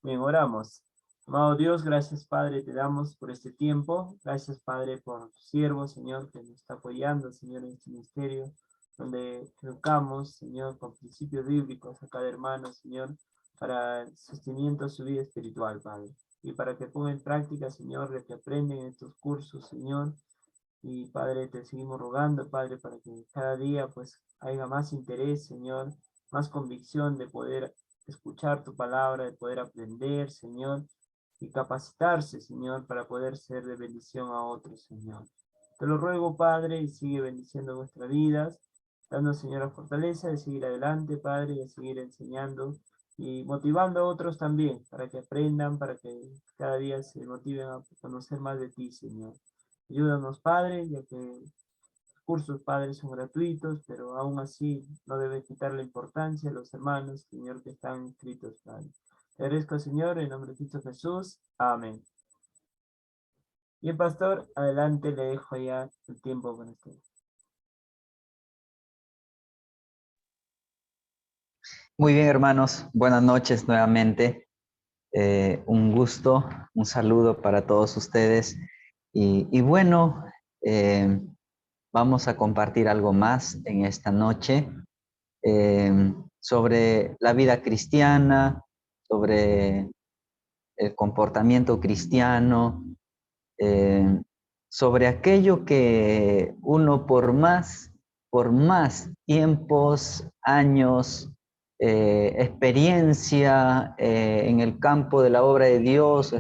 Bien, oramos. Amado Dios, gracias Padre, te damos por este tiempo. Gracias Padre por tu siervo, Señor, que nos está apoyando, Señor, en este ministerio, donde educamos, Señor, con principios bíblicos a cada hermano, Señor, para el sostenimiento de su vida espiritual, Padre. Y para que ponga en práctica, Señor, lo que aprenden en estos cursos, Señor. Y Padre, te seguimos rogando, Padre, para que cada día pues haya más interés, Señor, más convicción de poder escuchar tu palabra, de poder aprender, Señor, y capacitarse, Señor, para poder ser de bendición a otros, Señor. Te lo ruego, Padre, y sigue bendiciendo nuestras vidas, dando, Señor, la fortaleza de seguir adelante, Padre, y de seguir enseñando y motivando a otros también, para que aprendan, para que cada día se motiven a conocer más de ti, Señor. Ayúdanos, Padre, ya que los cursos, Padre, son gratuitos, pero aún así no debe quitar la importancia a los hermanos, Señor, que están inscritos, Padre. Te agradezco, Señor, en nombre de Cristo Jesús. Amén. Bien, pastor, adelante, le dejo ya el tiempo con usted. Muy bien, hermanos. Buenas noches nuevamente. Un gusto, un saludo para todos ustedes. Y bueno, vamos a compartir algo más en esta noche sobre la vida cristiana, sobre el comportamiento cristiano, sobre aquello que uno por más tiempos, años, experiencia en el campo de la obra de Dios,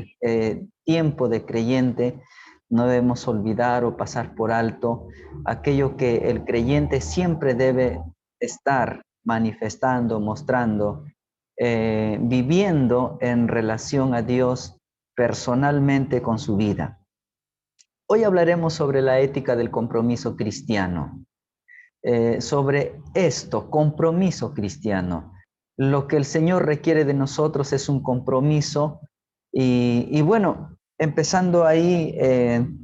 tiempo de creyente, no debemos olvidar o pasar por alto aquello que el creyente siempre debe estar manifestando, mostrando, viviendo en relación a Dios personalmente con su vida. Hoy hablaremos sobre la ética del compromiso cristiano. Sobre esto, compromiso cristiano. Lo que el Señor requiere de nosotros es un compromiso y bueno, empezando ahí,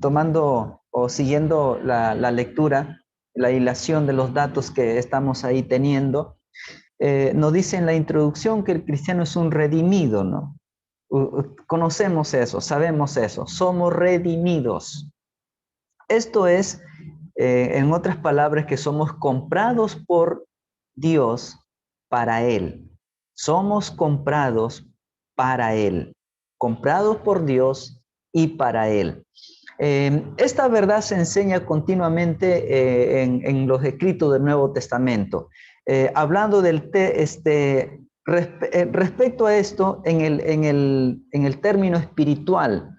tomando o siguiendo la lectura, la hilación de los datos que estamos ahí teniendo, nos dice en la introducción que el cristiano es un redimido, ¿no? Conocemos eso, sabemos eso, somos redimidos. Esto es, en otras palabras, que somos comprados por Dios para Él. Somos comprados para Él, comprados por Dios y para Él. Esta verdad se enseña continuamente en los escritos del Nuevo Testamento. Hablando del respecto a esto en el término espiritual,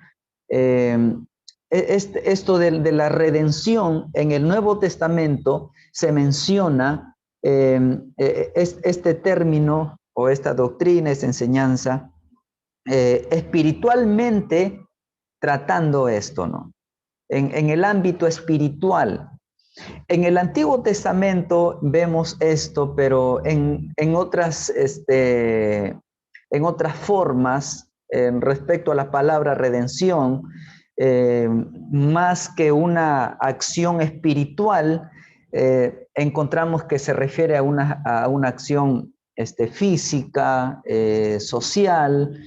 esto de la redención en el Nuevo Testamento se menciona este término o esta doctrina, esta enseñanza, espiritualmente tratando esto, ¿no? En el ámbito espiritual. En el Antiguo Testamento vemos esto, pero en otras formas, respecto a la palabra redención, más que una acción espiritual, encontramos que se refiere a una acción física, social,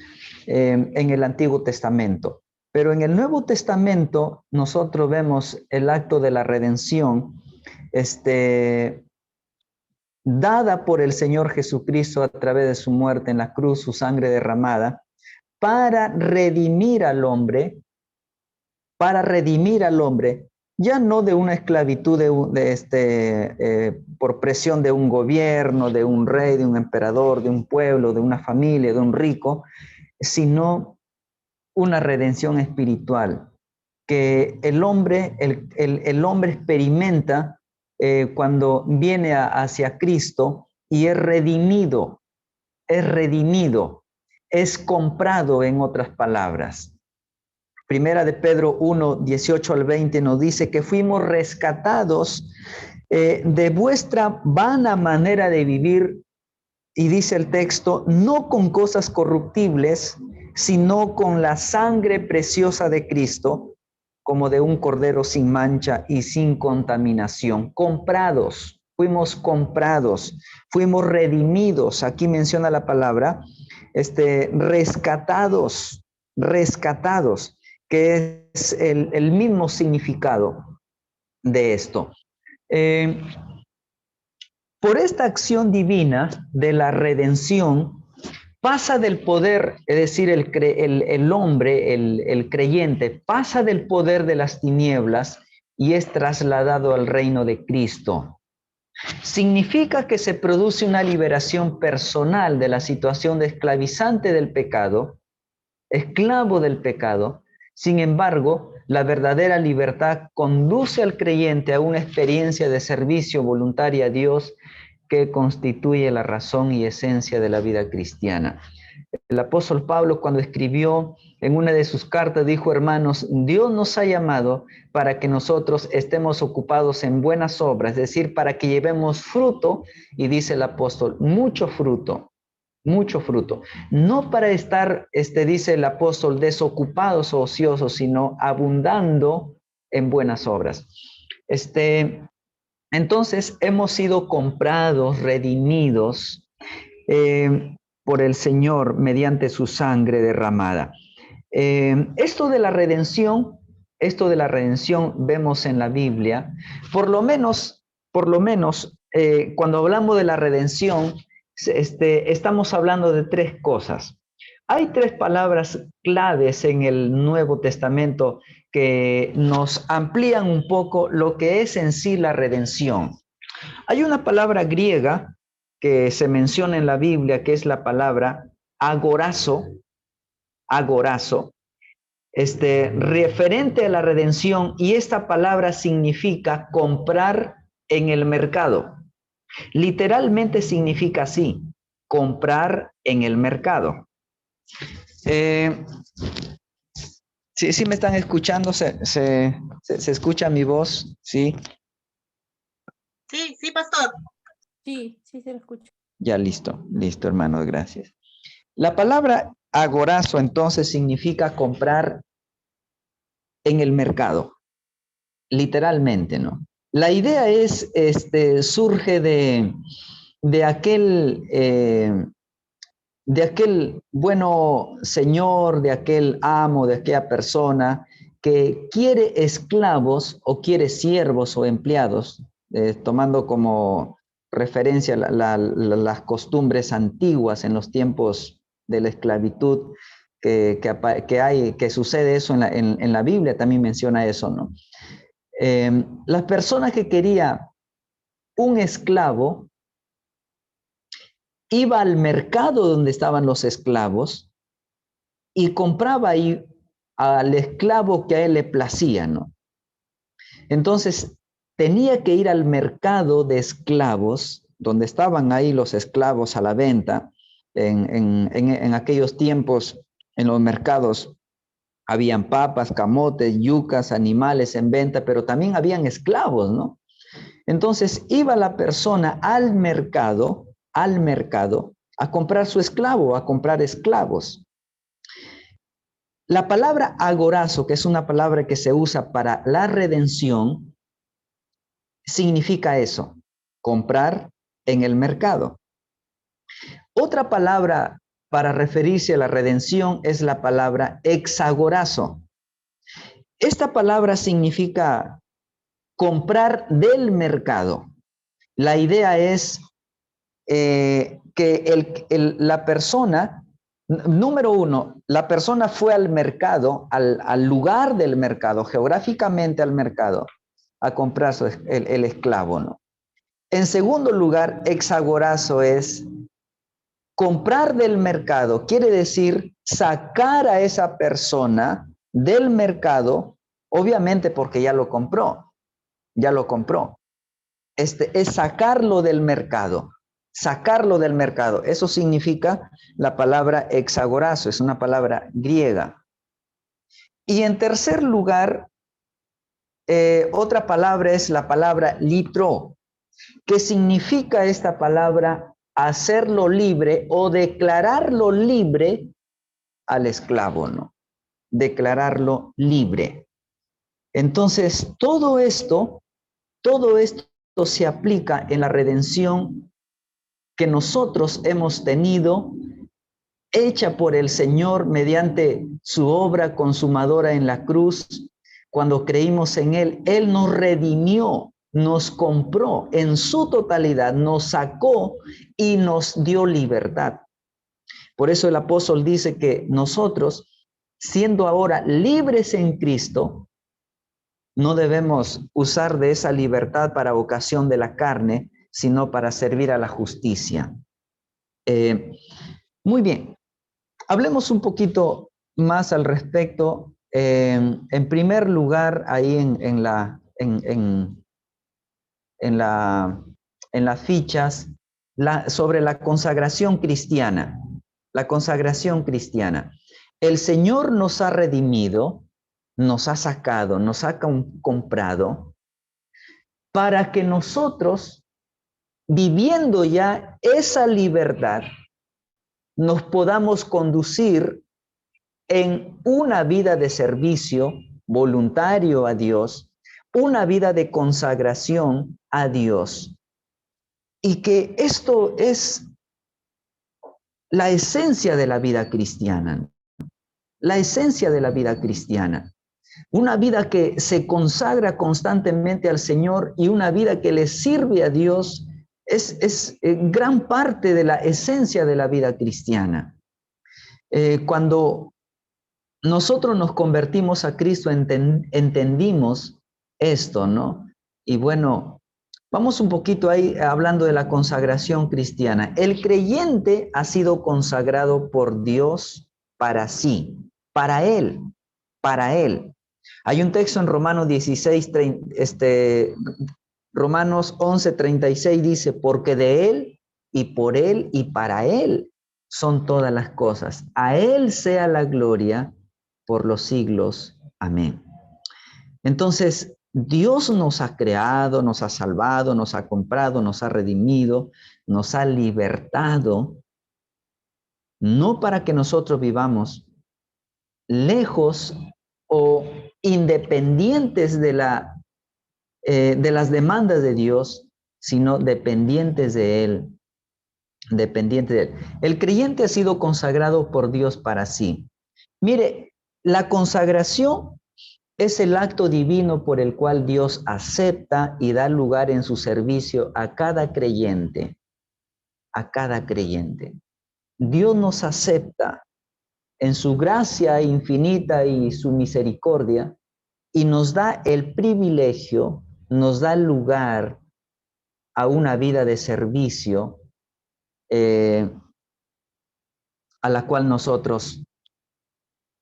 en el Antiguo Testamento. Pero en el Nuevo Testamento nosotros vemos el acto de la redención dada por el Señor Jesucristo a través de su muerte en la cruz, su sangre derramada, para redimir al hombre, ya no de una esclavitud por presión de un gobierno, de un rey, de un emperador, de un pueblo, de una familia, de un rico, sino una redención espiritual que el hombre experimenta cuando viene hacia Cristo y es redimido, es comprado, en otras palabras. Primera de Pedro 1, 18 al 20 nos dice que fuimos rescatados de vuestra vana manera de vivir, y dice el texto, no con cosas corruptibles, sino con la sangre preciosa de Cristo, como de un cordero sin mancha y sin contaminación, comprados fuimos comprados, fuimos redimidos. Aquí menciona la palabra, rescatados, rescatados, que es el mismo significado de esto. Por esta acción divina de la redención, pasa del poder, es decir, el hombre, el creyente, pasa del poder de las tinieblas y es trasladado al reino de Cristo. Significa que se produce una liberación personal de la situación de esclavizante del pecado, esclavo del pecado. Sin embargo, la verdadera libertad conduce al creyente a una experiencia de servicio voluntario a Dios que constituye la razón y esencia de la vida cristiana. El apóstol Pablo, cuando escribió en una de sus cartas, dijo: hermanos, Dios nos ha llamado para que nosotros estemos ocupados en buenas obras, es decir, para que llevemos fruto, y dice el apóstol, mucho fruto, no para estar, dice el apóstol, desocupados o ociosos, sino abundando en buenas obras. Entonces, hemos sido comprados, redimidos, por el Señor mediante su sangre derramada. Esto de la redención vemos en la Biblia, por lo menos, cuando hablamos de la redención, estamos hablando de tres cosas. Hay tres palabras claves en el Nuevo Testamento que nos amplían un poco lo que es en sí la redención. Hay una palabra griega que se menciona en la Biblia, que es la palabra agorazo, referente a la redención, y esta palabra significa comprar en el mercado. Literalmente significa así, comprar en el mercado. Sí me están escuchando, se escucha mi voz, ¿sí? Sí, pastor. Sí, se lo escucho. Ya listo, hermanos, gracias. La palabra agorazo entonces significa comprar en el mercado, literalmente, ¿no? La idea es, surge de aquel bueno señor, de aquel amo, de aquella persona que quiere esclavos o quiere siervos o empleados, tomando como referencia las costumbres antiguas en los tiempos de la esclavitud, que sucede eso en la Biblia, también menciona eso, ¿no? Las personas que querían un esclavo iba al mercado donde estaban los esclavos y compraba ahí al esclavo que a él le placía, ¿no? Entonces, tenía que ir al mercado de esclavos, donde estaban ahí los esclavos a la venta. En aquellos tiempos, en los mercados, habían papas, camotes, yucas, animales en venta, pero también habían esclavos, ¿no? Entonces, iba la persona al mercado, a comprar su esclavo, a comprar esclavos. La palabra agorazo, que es una palabra que se usa para la redención, significa eso, comprar en el mercado. Otra palabra para referirse a la redención es la palabra exagorazo. Esta palabra significa comprar del mercado. La idea es que la persona, número uno, la persona fue al mercado, al lugar del mercado, geográficamente al mercado, a comprar el esclavo, ¿no? En segundo lugar, exagorazo es comprar del mercado, quiere decir sacar a esa persona del mercado, obviamente porque ya lo compró. Es sacarlo del mercado. Eso significa la palabra exagorazo, es una palabra griega. Y en tercer lugar, otra palabra es la palabra litro, que significa esta palabra hacerlo libre o declararlo libre al esclavo, ¿no? Declararlo libre. Entonces, todo esto se aplica en la redención que nosotros hemos tenido, hecha por el Señor mediante su obra consumadora en la cruz. Cuando creímos en Él, Él nos redimió, nos compró en su totalidad, nos sacó y nos dio libertad. Por eso el apóstol dice que nosotros, siendo ahora libres en Cristo, no debemos usar de esa libertad para ocasión de la carne, sino para servir a la justicia. Muy bien, hablemos un poquito más al respecto. En primer lugar, ahí en las fichas, sobre la consagración cristiana. La consagración cristiana. El Señor nos ha redimido, nos ha sacado, nos ha comprado, para que nosotros, viviendo ya esa libertad, nos podamos conducir en una vida de servicio voluntario a Dios, una vida de consagración a Dios. Y que esto es la esencia de la vida cristiana. La esencia de la vida cristiana. Una vida que se consagra constantemente al Señor y una vida que le sirve a Dios es gran parte de la esencia de la vida cristiana. Cuando nosotros nos convertimos a Cristo, entendimos esto, ¿no? Y bueno, vamos un poquito ahí hablando de la consagración cristiana. El creyente ha sido consagrado por Dios para sí, para Él, para Él. Hay un texto en Romanos 16, Romanos 11:36 dice, porque de Él y por Él y para Él son todas las cosas. A Él sea la gloria por los siglos. Amén. Entonces, Dios nos ha creado, nos ha salvado, nos ha comprado, nos ha redimido, nos ha libertado, no para que nosotros vivamos lejos o independientes de las demandas de Dios, sino dependientes de Él. Dependiente de Él. El creyente ha sido consagrado por Dios para sí. Mire, la consagración es el acto divino por el cual Dios acepta y da lugar en su servicio a cada creyente. A cada creyente. Dios nos acepta en su gracia infinita y su misericordia y nos da el privilegio, nos da lugar a una vida de servicio a la cual nosotros,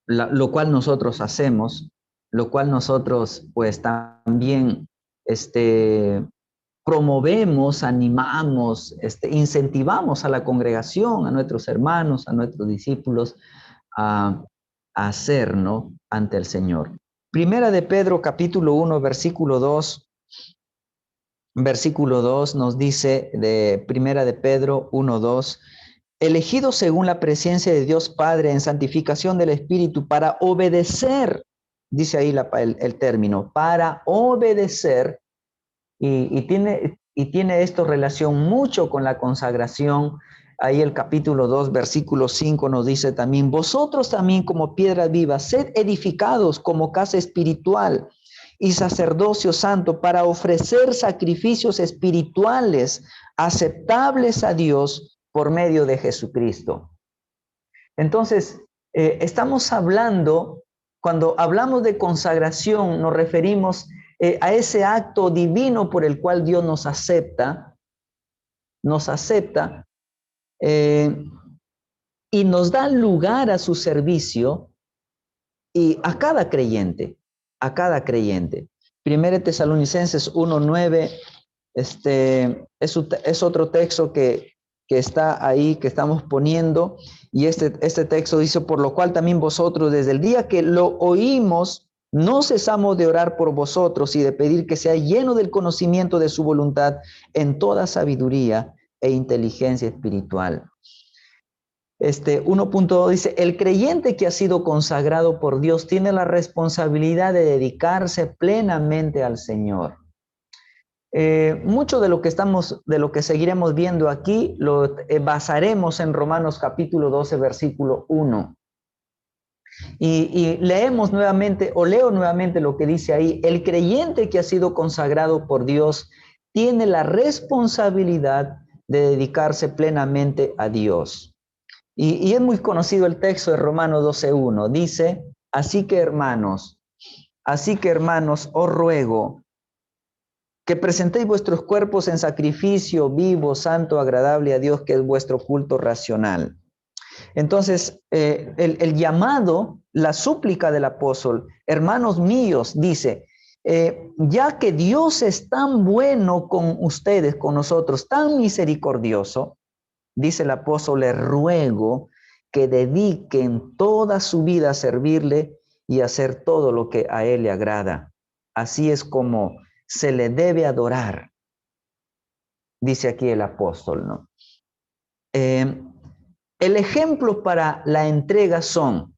lo cual nosotros hacemos, lo cual nosotros pues también promovemos, animamos, incentivamos a la congregación, a nuestros hermanos, a nuestros discípulos a hacer, ¿no?, ante el Señor. Primera de Pedro, capítulo 1, versículo 2. Versículo 2 nos dice de Primera de Pedro 1:2, elegidos según la presencia de Dios Padre en santificación del Espíritu para obedecer, dice ahí el término, para obedecer, y tiene esto relación mucho con la consagración. Ahí el capítulo 2, versículo 5 nos dice también, vosotros también como piedras vivas, sed edificados como casa espiritual y sacerdocio santo para ofrecer sacrificios espirituales aceptables a Dios por medio de Jesucristo. Entonces, estamos hablando, cuando hablamos de consagración, nos referimos a ese acto divino por el cual Dios nos acepta y nos da lugar a su servicio y a cada creyente. A cada creyente. Primera Tesalonicenses 1:9, es otro texto que está ahí, que estamos poniendo, y este texto dice, por lo cual también vosotros, desde el día que lo oímos, no cesamos de orar por vosotros y de pedir que sea lleno del conocimiento de su voluntad en toda sabiduría e inteligencia espiritual. 1.2 dice, el creyente que ha sido consagrado por Dios tiene la responsabilidad de dedicarse plenamente al Señor. mucho de lo que seguiremos viendo aquí, lo basaremos en Romanos capítulo 12, versículo 1. Y leemos nuevamente, o leo nuevamente lo que dice ahí: el creyente que ha sido consagrado por Dios tiene la responsabilidad de dedicarse plenamente a Dios. Y es muy conocido el texto de Romanos 12:1. Dice: así que hermanos, os ruego que presentéis vuestros cuerpos en sacrificio vivo, santo, agradable a Dios, que es vuestro culto racional. Entonces, el llamado, la súplica del apóstol: hermanos míos, dice, ya que Dios es tan bueno con ustedes, con nosotros, tan misericordioso, dice el apóstol, les ruego que dediquen toda su vida a servirle y a hacer todo lo que a él le agrada. Así es como se le debe adorar, dice aquí el apóstol, ¿no? El ejemplo para la entrega son,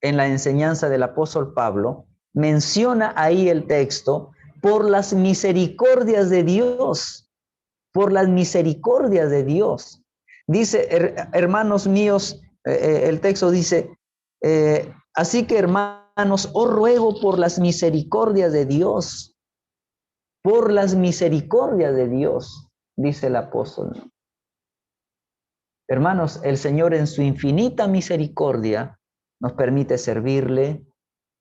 en la enseñanza del apóstol Pablo, menciona ahí el texto: por las misericordias de Dios, por las misericordias de Dios. Dice, hermanos míos, el texto dice, así que hermanos, os ruego por las misericordias de Dios, por las misericordias de Dios, dice el apóstol. Hermanos, el Señor en su infinita misericordia nos permite servirle,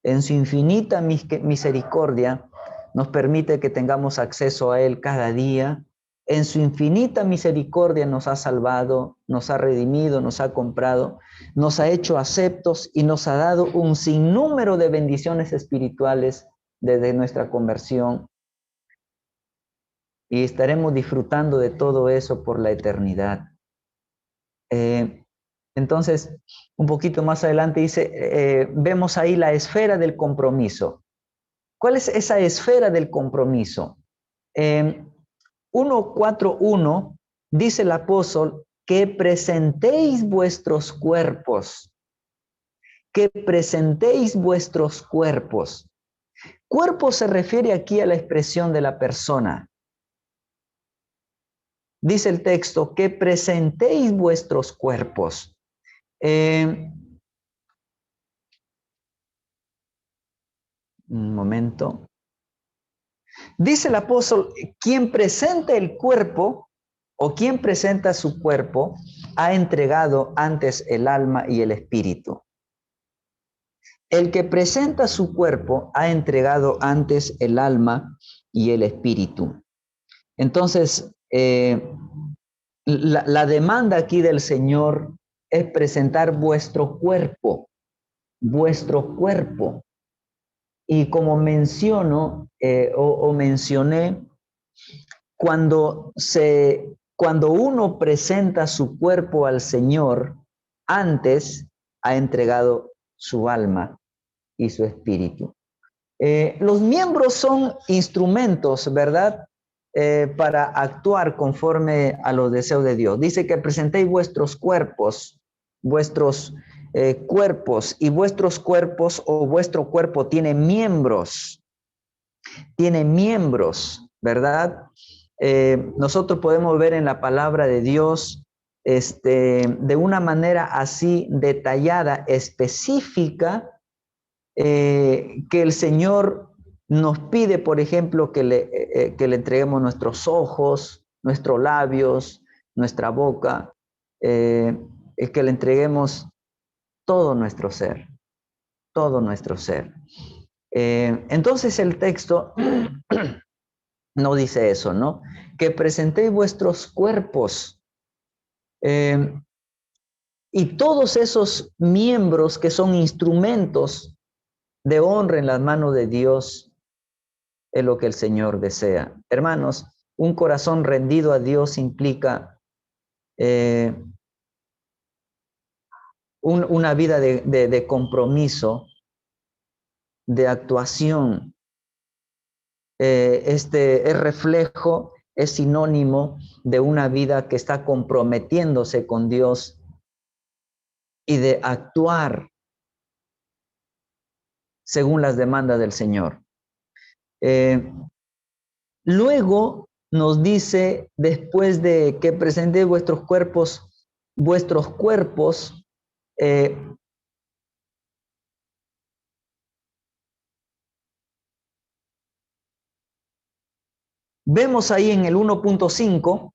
en su infinita misericordia nos permite que tengamos acceso a Él cada día, en su infinita misericordia nos ha salvado, nos ha redimido, nos ha comprado, nos ha hecho aceptos y nos ha dado un sinnúmero de bendiciones espirituales desde nuestra conversión. Y estaremos disfrutando de todo eso por la eternidad. Entonces, un poquito más adelante dice, vemos ahí la esfera del compromiso. ¿Cuál es esa esfera del compromiso? 1:4:1 dice el apóstol que presentéis vuestros cuerpos, que presentéis vuestros cuerpos. Cuerpo se refiere aquí a la expresión de la persona. Dice el texto que presentéis vuestros cuerpos. Un momento. Dice el apóstol, quien presenta el cuerpo o quien presenta su cuerpo ha entregado antes el alma y el espíritu. El que presenta su cuerpo ha entregado antes el alma y el espíritu. Entonces, la demanda aquí del Señor es presentar vuestro cuerpo, vuestro cuerpo. Y como menciono mencioné, cuando uno presenta su cuerpo al Señor, antes ha entregado su alma y su espíritu. Los miembros son instrumentos, ¿verdad? Para actuar conforme a los deseos de Dios. Dice que presentéis vuestros cuerpos, y vuestros cuerpos o vuestro cuerpo tiene miembros, ¿verdad? Nosotros podemos ver en la palabra de Dios, de una manera así detallada, específica, que el Señor nos pide, por ejemplo, que le entreguemos nuestros ojos, nuestros labios, nuestra boca, que le entreguemos todo nuestro ser, todo nuestro ser. Entonces el texto no dice eso, ¿no? Que presentéis vuestros cuerpos y todos esos miembros que son instrumentos de honra en las manos de Dios es lo que el Señor desea. Hermanos, un corazón rendido a Dios implica una vida de compromiso, de actuación. Es reflejo, es sinónimo de una vida que está comprometiéndose con Dios y de actuar según las demandas del Señor. Luego nos dice, después de que presentéis vuestros cuerpos, vemos ahí en el 1.5,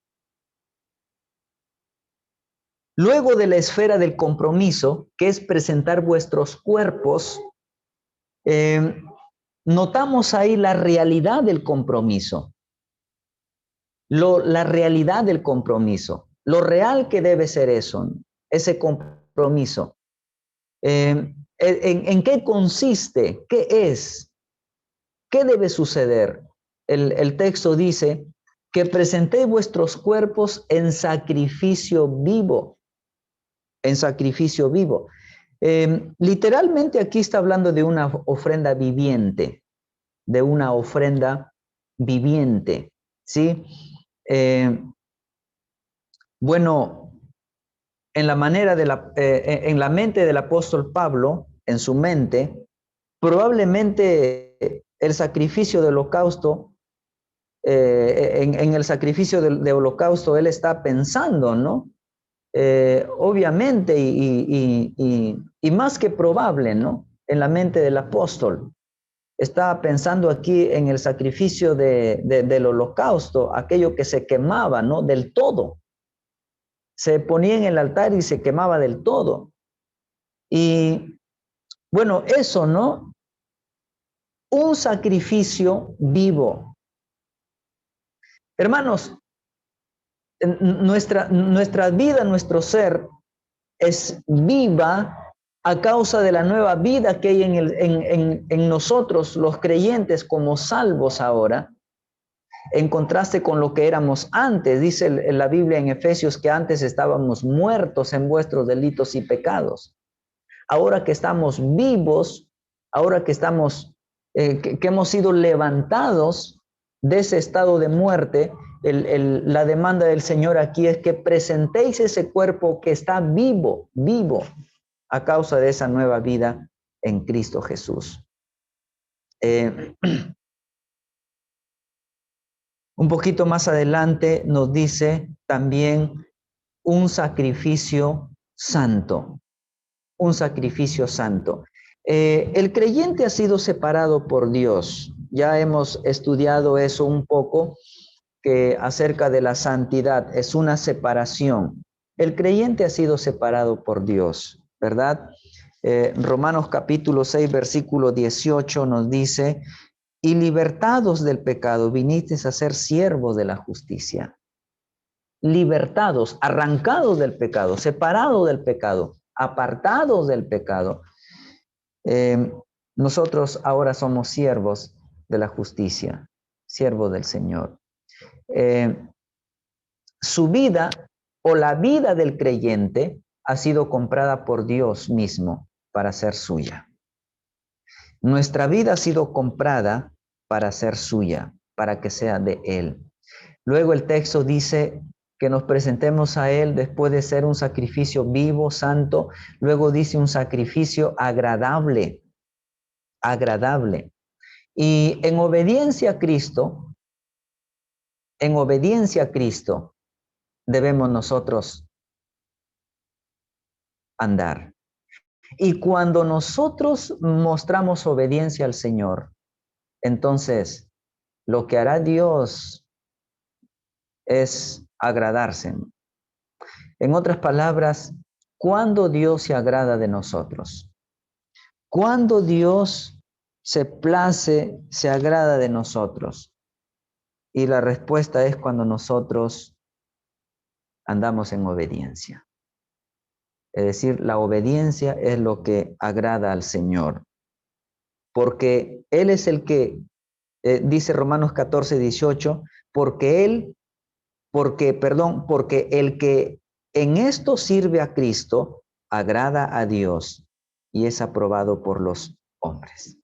luego de la esfera del compromiso, que es presentar vuestros cuerpos, notamos ahí la realidad del compromiso. La realidad del compromiso, lo real que debe ser eso, ese compromiso. ¿En qué consiste? ¿Qué es? ¿Qué debe suceder? El texto dice que presentéis vuestros cuerpos en sacrificio vivo, en sacrificio vivo. Literalmente aquí está hablando de una ofrenda viviente, de una ofrenda viviente, ¿sí? Bueno, en la mente del apóstol Pablo, en su mente, probablemente el sacrificio de holocausto, en el sacrificio de holocausto, él está pensando, ¿no? Obviamente y más que probable, ¿no? En la mente del apóstol. Está pensando aquí en el sacrificio del holocausto, aquello que se quemaba, ¿no? Del todo. Se ponía en el altar y se quemaba del todo. Y bueno, eso, ¿no? Un sacrificio vivo. Hermanos, nuestra vida, nuestro ser es viva a causa de la nueva vida que hay en nosotros, los creyentes, como salvos ahora, en contraste con lo que éramos antes. Dice la Biblia en Efesios que antes estábamos muertos en vuestros delitos y pecados. Ahora que estamos vivos, ahora que estamos, que hemos sido levantados de ese estado de muerte, la demanda del Señor aquí es que presentéis ese cuerpo que está vivo a causa de esa nueva vida en Cristo Jesús. Un poquito más adelante nos dice también un sacrificio santo. Un sacrificio santo. El creyente ha sido separado por Dios. Ya hemos estudiado eso un poco, que acerca de la santidad es una separación. El creyente ha sido separado por Dios, ¿verdad? Romanos capítulo 6, versículo 18 nos dice, y libertados del pecado, vinisteis a ser siervos de la justicia. Libertados, arrancados del pecado, separados del pecado, apartados del pecado. Nosotros ahora somos siervos de la justicia, siervos del Señor. Su vida o la vida del creyente ha sido comprada por Dios mismo para ser suya. Nuestra vida ha sido comprada para ser suya, para que sea de Él. Luego el texto dice que nos presentemos a Él después de ser un sacrificio vivo, santo. Luego dice un sacrificio agradable. Y en obediencia a Cristo, debemos nosotros andar. Y cuando nosotros mostramos obediencia al Señor, entonces lo que hará Dios es agradarse. En otras palabras, ¿cuándo Dios se agrada de nosotros? ¿Cuándo Dios se place, se agrada de nosotros? Y la respuesta es cuando nosotros andamos en obediencia. Es decir, la obediencia es lo que agrada al Señor. Porque Él es el que, dice Romanos 14, 18, porque el que en esto sirve a Cristo, agrada a Dios y es aprobado por los hombres.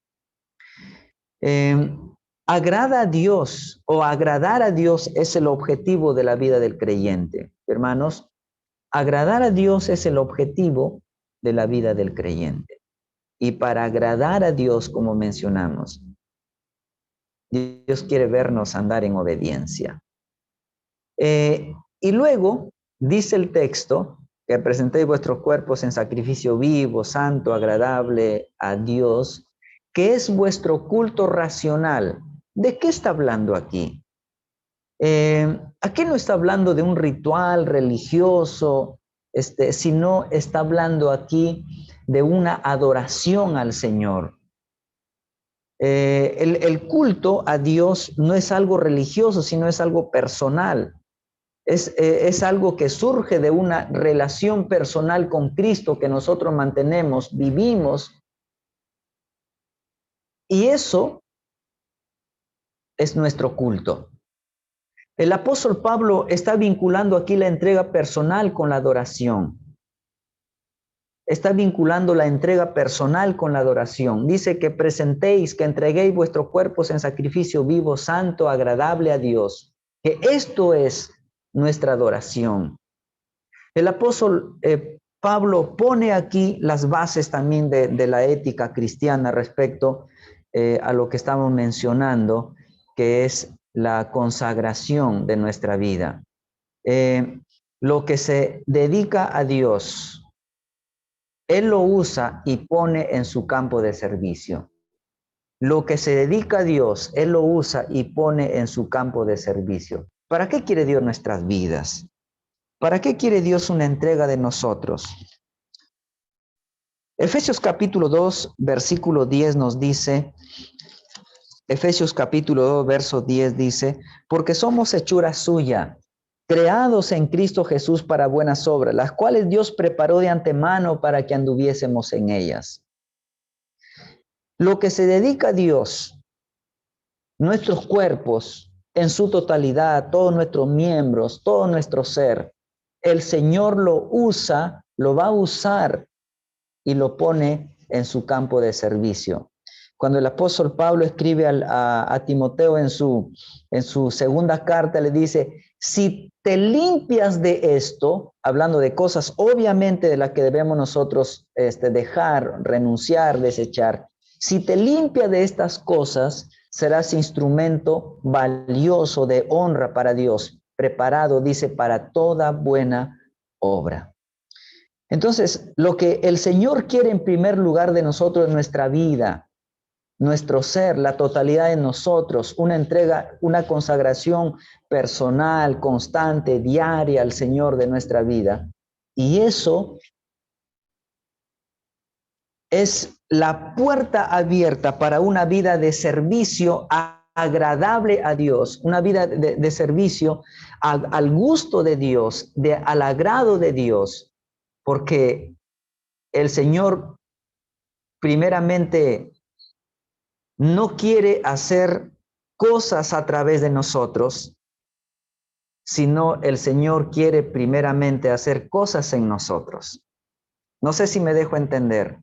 Agrada a Dios o agradar a Dios es el objetivo de la vida del creyente. Hermanos, agradar a Dios es el objetivo de la vida del creyente. Y para agradar a Dios, como mencionamos, Dios quiere vernos andar en obediencia. Y luego dice el texto que presentéis vuestros cuerpos en sacrificio vivo, santo, agradable a Dios, que es vuestro culto racional. ¿De qué está hablando aquí? Aquí no está hablando de un ritual religioso, sino está hablando aquí de una adoración al Señor. El culto a Dios no es algo religioso, sino es algo personal. Es algo que surge de una relación personal con Cristo que nosotros mantenemos, vivimos, y eso es nuestro culto. El apóstol Pablo está vinculando aquí la entrega personal con la adoración. Está vinculando la entrega personal con la adoración. Dice que presentéis, que entreguéis vuestros cuerpos en sacrificio vivo, santo, agradable a Dios. Que esto es nuestra adoración. El apóstol Pablo pone aquí las bases también de la ética cristiana respecto a lo que estamos mencionando, que es la consagración de nuestra vida. Lo que se dedica a Dios, Él lo usa y pone en su campo de servicio. Lo que se dedica a Dios, Él lo usa y pone en su campo de servicio. ¿Para qué quiere Dios nuestras vidas? ¿Para qué quiere Dios una entrega de nosotros? Efesios capítulo 2, versículo 10 nos dice, Efesios capítulo 2, verso 10 dice, porque somos hechura suya, creados en Cristo Jesús para buenas obras, las cuales Dios preparó de antemano para que anduviésemos en ellas. Lo que se dedica a Dios, nuestros cuerpos en su totalidad, todos nuestros miembros, todo nuestro ser, el Señor lo usa, lo va a usar y lo pone en su campo de servicio. Cuando el apóstol Pablo escribe a Timoteo en su segunda carta, le dice, si te limpias de esto, hablando de cosas obviamente de las que debemos nosotros dejar, renunciar, desechar, si te limpias de estas cosas, serás instrumento valioso de honra para Dios, preparado, dice, para toda buena obra. Entonces, lo que el Señor quiere en primer lugar de nosotros es nuestra vida, nuestro ser, la totalidad de nosotros, una entrega, una consagración personal, constante, diaria al Señor de nuestra vida. Y eso es la puerta abierta para una vida de servicio agradable a Dios, una vida de servicio al gusto de Dios, al agrado de Dios, porque el Señor primeramente no quiere hacer cosas a través de nosotros, sino el Señor quiere primeramente hacer cosas en nosotros. No sé si me dejo entender.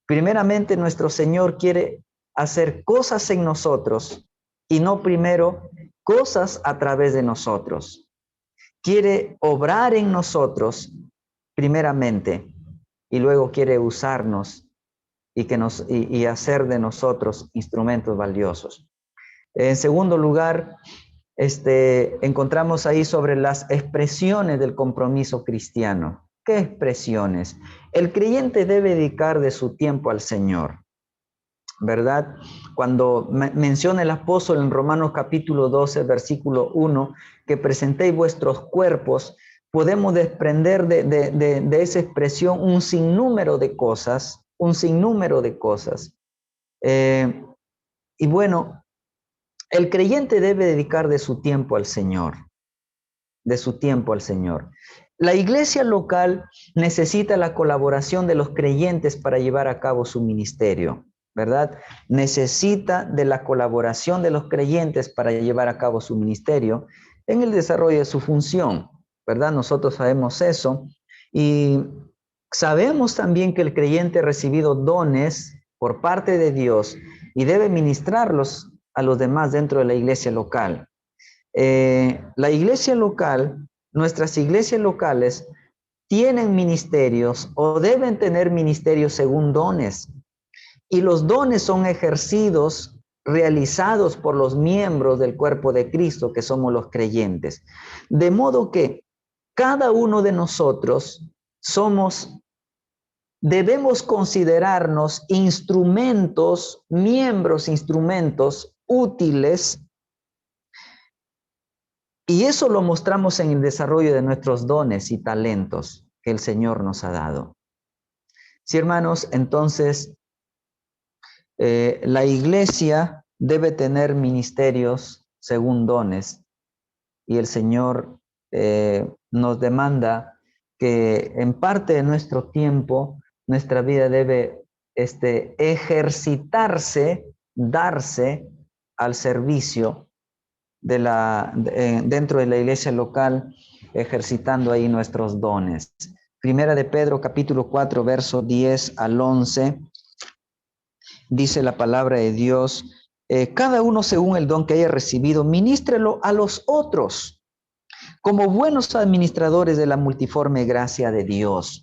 Primeramente nuestro Señor quiere hacer cosas en nosotros y no primero cosas a través de nosotros. Quiere obrar en nosotros primeramente y luego quiere usarnos y hacer de nosotros instrumentos valiosos. En segundo lugar, encontramos ahí sobre las expresiones del compromiso cristiano. ¿Qué expresiones? El creyente debe dedicar de su tiempo al Señor, ¿verdad? Cuando menciona el apóstol en Romanos capítulo 12, versículo 1, que presentéis vuestros cuerpos, podemos desprender de esa expresión un sinnúmero de cosas, y bueno, el creyente debe dedicar de su tiempo al Señor, La iglesia local necesita la colaboración de los creyentes para llevar a cabo su ministerio, ¿verdad? Necesita de la colaboración de los creyentes para llevar a cabo su ministerio en el desarrollo de su función, ¿verdad? Nosotros sabemos eso y sabemos también que el creyente ha recibido dones por parte de Dios y debe ministrarlos a los demás dentro de la iglesia local. La iglesia local, nuestras iglesias locales, tienen ministerios o deben tener ministerios según dones. Y los dones son ejercidos realizados por los miembros del cuerpo de Cristo, que somos los creyentes. De modo que cada uno de nosotros debemos considerarnos instrumentos, miembros, instrumentos útiles, y eso lo mostramos en el desarrollo de nuestros dones y talentos que el Señor nos ha dado. Sí, hermanos, entonces la iglesia debe tener ministerios según dones, y el Señor nos demanda que en parte de nuestro tiempo, nuestra vida debe ejercitarse, darse al servicio dentro de la iglesia local, ejercitando ahí nuestros dones. Primera de Pedro, capítulo 4, verso 10 al 11, dice la palabra de Dios: cada uno según el don que haya recibido, ministrelo a los otros, como buenos administradores de la multiforme gracia de Dios.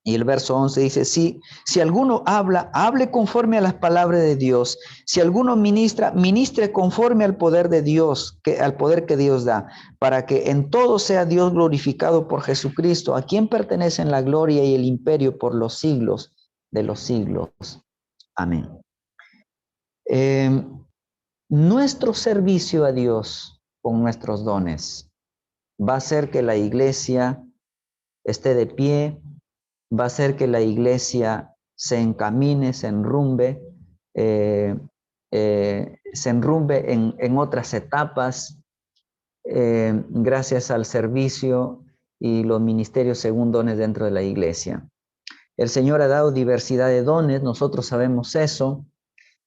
Y el verso 11 dice: si alguno habla, hable conforme a las palabras de Dios. Si alguno ministra, ministre conforme al poder de Dios, al poder que Dios da, para que en todo sea Dios glorificado por Jesucristo, a quien pertenecen la gloria y el imperio por los siglos de los siglos. Amén. Nuestro servicio a Dios con nuestros dones va a hacer que la iglesia esté de pie, va a hacer que la iglesia se encamine, se enrumbe en otras etapas, gracias al servicio y los ministerios según dones dentro de la iglesia. El Señor ha dado diversidad de dones, nosotros sabemos eso.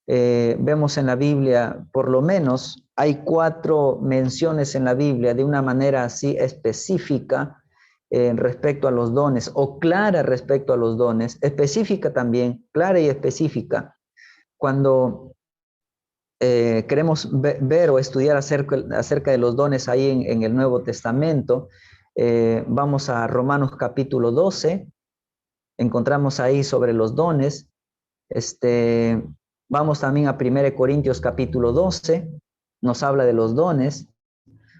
Vemos en la Biblia, por lo menos, hay 4 menciones en la Biblia de una manera así específica respecto a los dones, o clara respecto a los dones, específica también, clara y específica. Cuando queremos ver o estudiar acerca de los dones ahí en el Nuevo Testamento, vamos a Romanos capítulo 12, encontramos ahí sobre los dones. Vamos también a 1 Corintios capítulo 12, nos habla de los dones.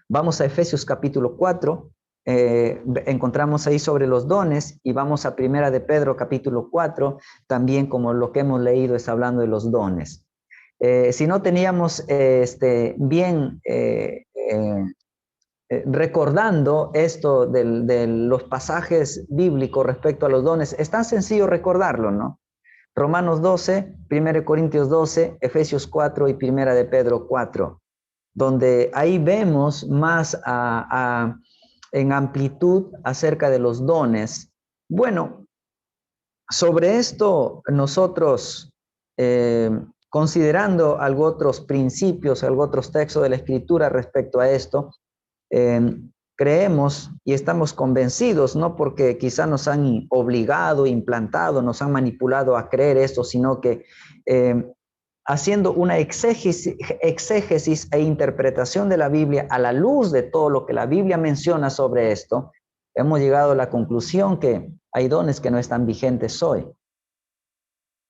Vamos a Efesios capítulo 4, encontramos ahí sobre los dones, y vamos a 1 de Pedro capítulo 4, también como lo que hemos leído está hablando de los dones. Si no teníamos recordando esto de los pasajes bíblicos respecto a los dones, es tan sencillo recordarlo, ¿no? Romanos 12, 1 Corintios 12, Efesios 4 y 1 de Pedro 4, donde ahí vemos más en amplitud acerca de los dones. Bueno, sobre esto nosotros, considerando algunos otros principios, algunos otros textos de la Escritura respecto a esto, creemos y estamos convencidos, no porque quizá nos han obligado, implantado, nos han manipulado a creer esto, sino que haciendo una exégesis e interpretación de la Biblia a la luz de todo lo que la Biblia menciona sobre esto, hemos llegado a la conclusión que hay dones que no están vigentes hoy,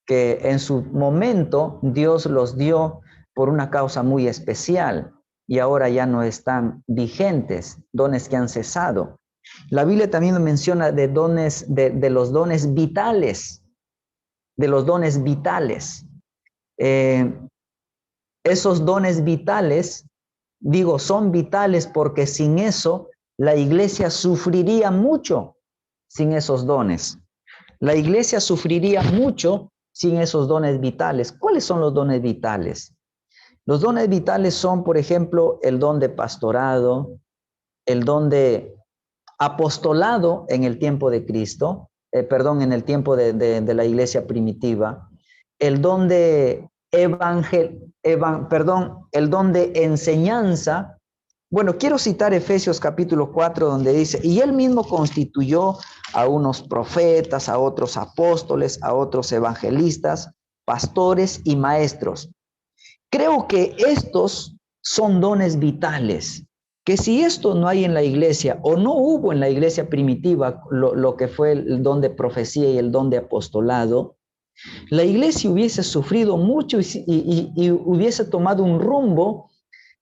que en su momento Dios los dio por una causa muy especial, y ahora ya no están vigentes, dones que han cesado. La Biblia también menciona de dones, de los dones vitales, de los dones vitales. Esos dones vitales, digo, son vitales porque sin eso la iglesia sufriría mucho sin esos dones. La iglesia sufriría mucho sin esos dones vitales. ¿Cuáles son los dones vitales? Los dones vitales son, por ejemplo, el don de pastorado, el don de apostolado en el tiempo de Cristo, en el tiempo de la iglesia primitiva, el don de el don de enseñanza. Bueno, quiero citar Efesios capítulo 4, donde dice: y él mismo constituyó a unos profetas, a otros apóstoles, a otros evangelistas, pastores y maestros. Creo que estos son dones vitales, que si esto no hay en la iglesia, o no hubo en la iglesia primitiva lo que fue el don de profecía y el don de apostolado, la iglesia hubiese sufrido mucho y hubiese tomado un rumbo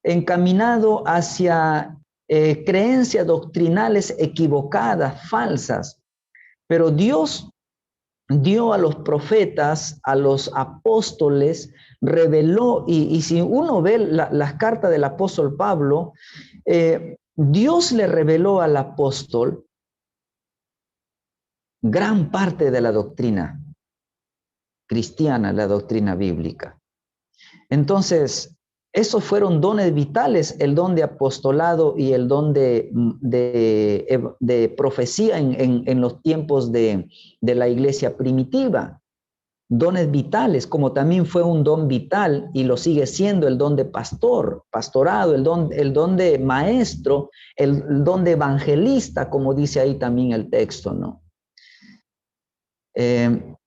encaminado hacia creencias doctrinales equivocadas, falsas. Pero Dios dio a los profetas, a los apóstoles, reveló, y si uno ve las cartas del apóstol Pablo, Dios le reveló al apóstol gran parte de la doctrina cristiana, la doctrina bíblica. Entonces, esos fueron dones vitales, el don de apostolado y el don de profecía en los tiempos de la iglesia primitiva. Dones vitales, como también fue un don vital y lo sigue siendo el don de pastorado, el don de maestro, el don de evangelista, como dice ahí también el texto, ¿no?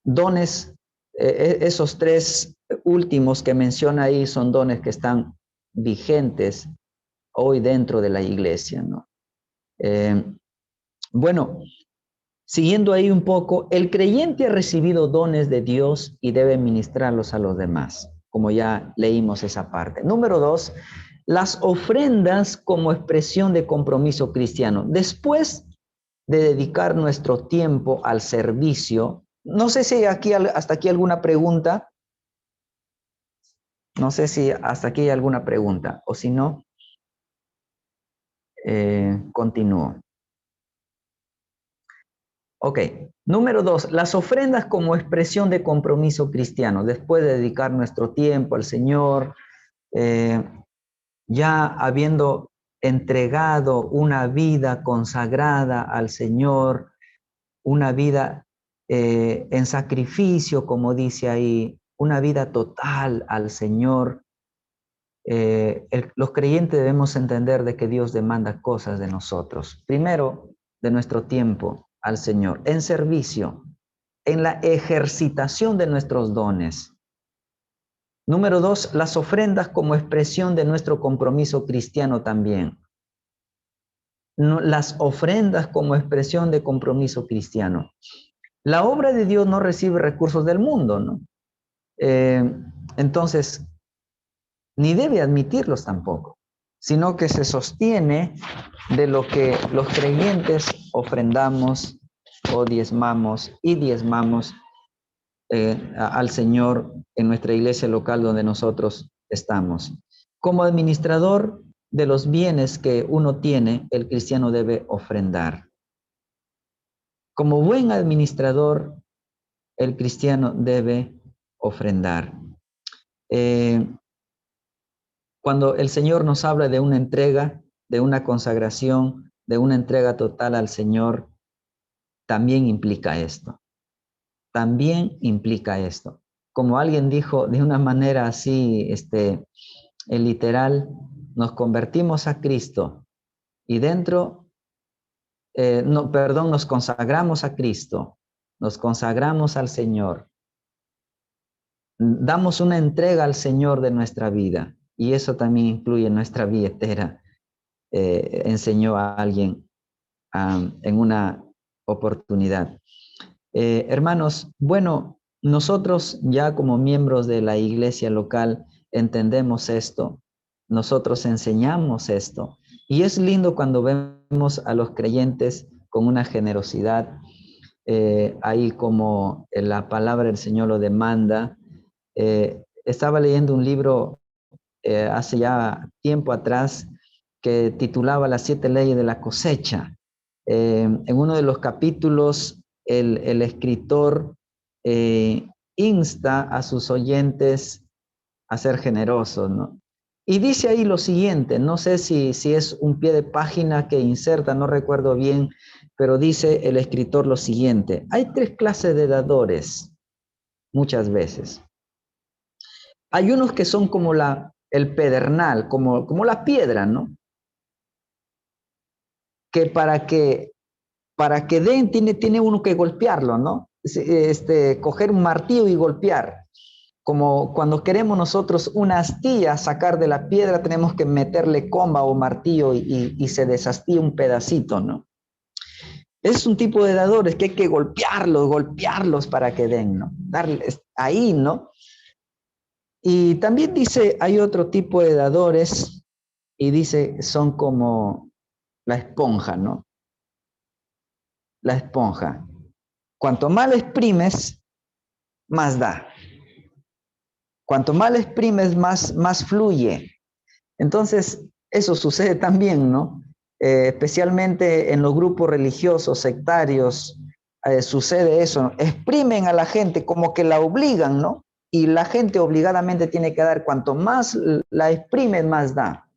Dones, esos tres últimos que menciona ahí son dones que están vigentes hoy dentro de la iglesia, ¿no? Bueno, siguiendo ahí un poco, el creyente ha recibido dones de Dios y debe ministrarlos a los demás, como ya leímos esa parte. Número 2, las ofrendas como expresión de compromiso cristiano. Después de dedicar nuestro tiempo al servicio, no sé si hasta aquí alguna pregunta. No sé si hasta aquí hay alguna pregunta, o si no, continúo. Ok, número 2, las ofrendas como expresión de compromiso cristiano. Después de dedicar nuestro tiempo al Señor, ya habiendo entregado una vida consagrada al Señor, una vida en sacrificio, como dice ahí, una vida total al Señor. Los creyentes debemos entender de que Dios demanda cosas de nosotros. Primero, de nuestro tiempo al Señor, en servicio, en la ejercitación de nuestros dones. Número 2, las ofrendas como expresión de nuestro compromiso cristiano también. Las ofrendas como expresión de compromiso cristiano. La obra de Dios no recibe recursos del mundo, ¿no? Entonces, ni debe admitirlos tampoco, sino que se sostiene de lo que los creyentes ofrendamos o diezmamos al Señor en nuestra iglesia local donde nosotros estamos. Como administrador de los bienes que uno tiene, el cristiano debe ofrendar. Como buen administrador, el cristiano debe ofrendar. Cuando el Señor nos habla de una entrega, de una consagración, de una entrega total al Señor, también implica esto. También implica esto. Como alguien dijo de una manera así, literal, nos convertimos a Cristo y nos consagramos a Cristo, nos consagramos al Señor, damos una entrega al Señor de nuestra vida. Y eso también incluye nuestra billetera, enseñó a alguien en una oportunidad. Hermanos, bueno, nosotros ya como miembros de la iglesia local entendemos esto, nosotros enseñamos esto, y es lindo cuando vemos a los creyentes con una generosidad, ahí como la palabra del Señor lo demanda. Estaba leyendo un libro hace ya tiempo atrás que titulaba Las 7 leyes de la cosecha. En uno de los capítulos el escritor insta a sus oyentes a ser generosos, ¿no? Y dice ahí lo siguiente, no sé si es un pie de página que inserta, no recuerdo bien, pero dice el escritor lo siguiente: hay 3 clases de dadores muchas veces. Hay unos que son como el pedernal, como la piedra, ¿no? Que para que den, tiene uno que golpearlo, ¿no? Coger un martillo y golpear. Como cuando queremos nosotros una astilla sacar de la piedra, tenemos que meterle comba o martillo y se desastilla un pedacito, ¿no? Es un tipo de dadores que hay que golpearlos para que den, ¿no? ahí, ¿no? Y también dice, hay otro tipo de dadores, y dice, son como la esponja, ¿no? La esponja. Cuanto más la exprimes, más da. Cuanto más la exprimes, más fluye. Entonces, eso sucede también, ¿no? Especialmente en los grupos religiosos, sectarios, sucede eso, ¿no? Exprimen a la gente como que la obligan, ¿no? Y la gente obligadamente tiene que dar, cuanto más la exprimen, más da.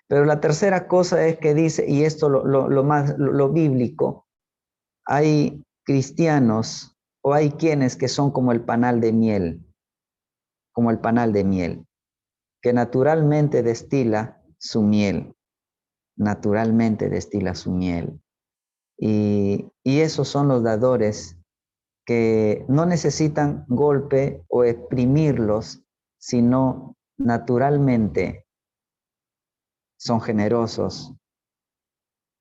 Pero la tercera cosa es que dice, y esto lo bíblico, hay cristianos o hay quienes que son como el panal de miel, como el panal de miel, que naturalmente destila su miel, naturalmente destila su miel. Y esos son los dadores que no necesitan golpe o exprimirlos, sino naturalmente son generosos,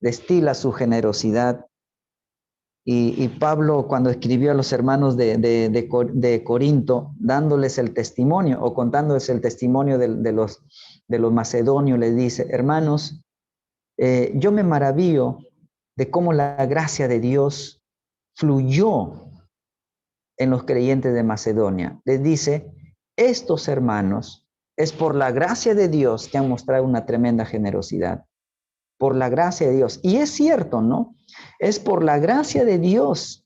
destila su generosidad. Y Pablo, cuando escribió a los hermanos de Corinto, dándoles el testimonio o contándoles el testimonio de los macedonios, les dice, hermanos, yo me maravillo de cómo la gracia de Dios fluyó en los creyentes de Macedonia. Les dice, estos hermanos, es por la gracia de Dios que han mostrado una tremenda generosidad. Por la gracia de Dios. Y es cierto, ¿no? Es por la gracia de Dios,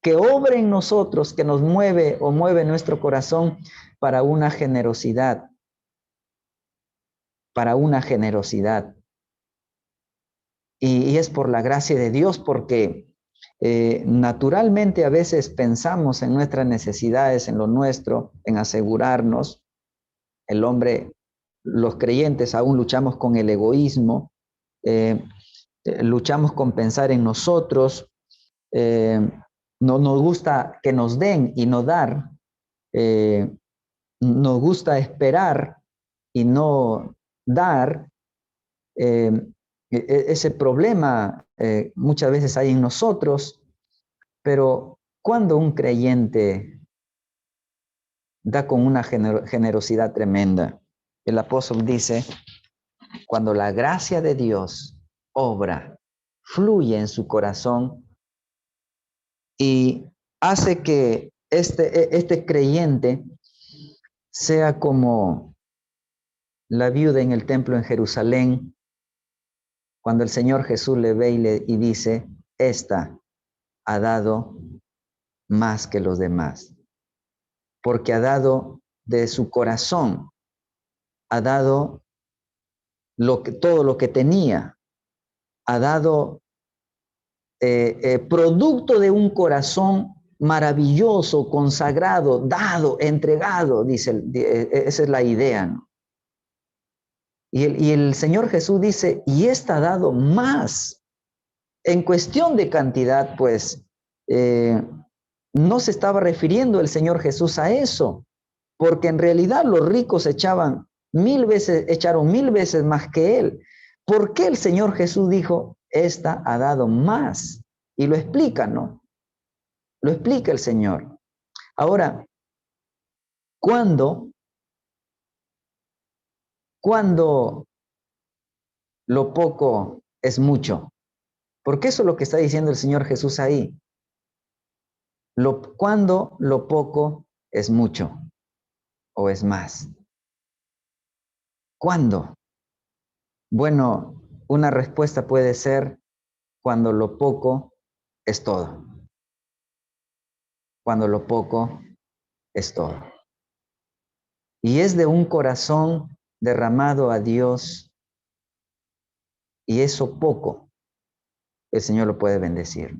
que obra en nosotros, que nos mueve o mueve nuestro corazón para una generosidad, para una generosidad. Y es por la gracia de Dios, porque naturalmente a veces pensamos en nuestras necesidades, en lo nuestro, en asegurarnos. El hombre, los creyentes aún luchamos con el egoísmo, luchamos con pensar en nosotros, no nos gusta que nos den y no dar, nos gusta esperar y no dar. Ese problema muchas veces hay en nosotros, pero cuando un creyente da con una generosidad tremenda, el apóstol dice, cuando la gracia de Dios obra, fluye en su corazón y hace que este creyente sea como la viuda en el templo en Jerusalén, cuando el Señor Jesús le ve y dice, esta ha dado más que los demás, porque ha dado de su corazón, ha dado todo lo que tenía, ha dado producto de un corazón maravilloso, consagrado, dado, entregado, dice, esa es la idea, ¿no? Y el Señor Jesús dice, y esta ha dado más. En cuestión de cantidad, pues, no se estaba refiriendo el Señor Jesús a eso, porque en realidad los ricos echaron 1000 veces más que Él. ¿Por qué el Señor Jesús dijo, esta ha dado más? Y lo explica, ¿no? Lo explica el Señor. Ahora, ¿cuándo lo poco es mucho? Porque eso es lo que está diciendo el Señor Jesús ahí. Cuando lo poco es mucho o es más. ¿Cuándo? Bueno, una respuesta puede ser cuando lo poco es todo. Cuando lo poco es todo. Y es de un corazón derramado a Dios, y eso poco, el Señor lo puede bendecir.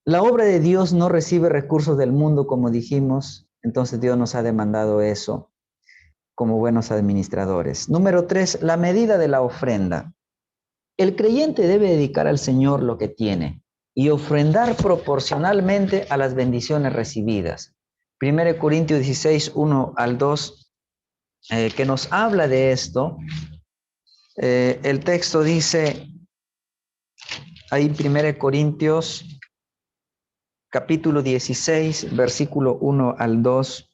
La obra de Dios no recibe recursos del mundo, como dijimos, entonces Dios nos ha demandado eso como buenos administradores. Número 3, la medida de la ofrenda. El creyente debe dedicar al Señor lo que tiene y ofrendar proporcionalmente a las bendiciones recibidas. 1 Corintios 16, 1 al 2, que nos habla de esto. El texto dice, ahí 1 Corintios, capítulo 16, versículo 1 al 2.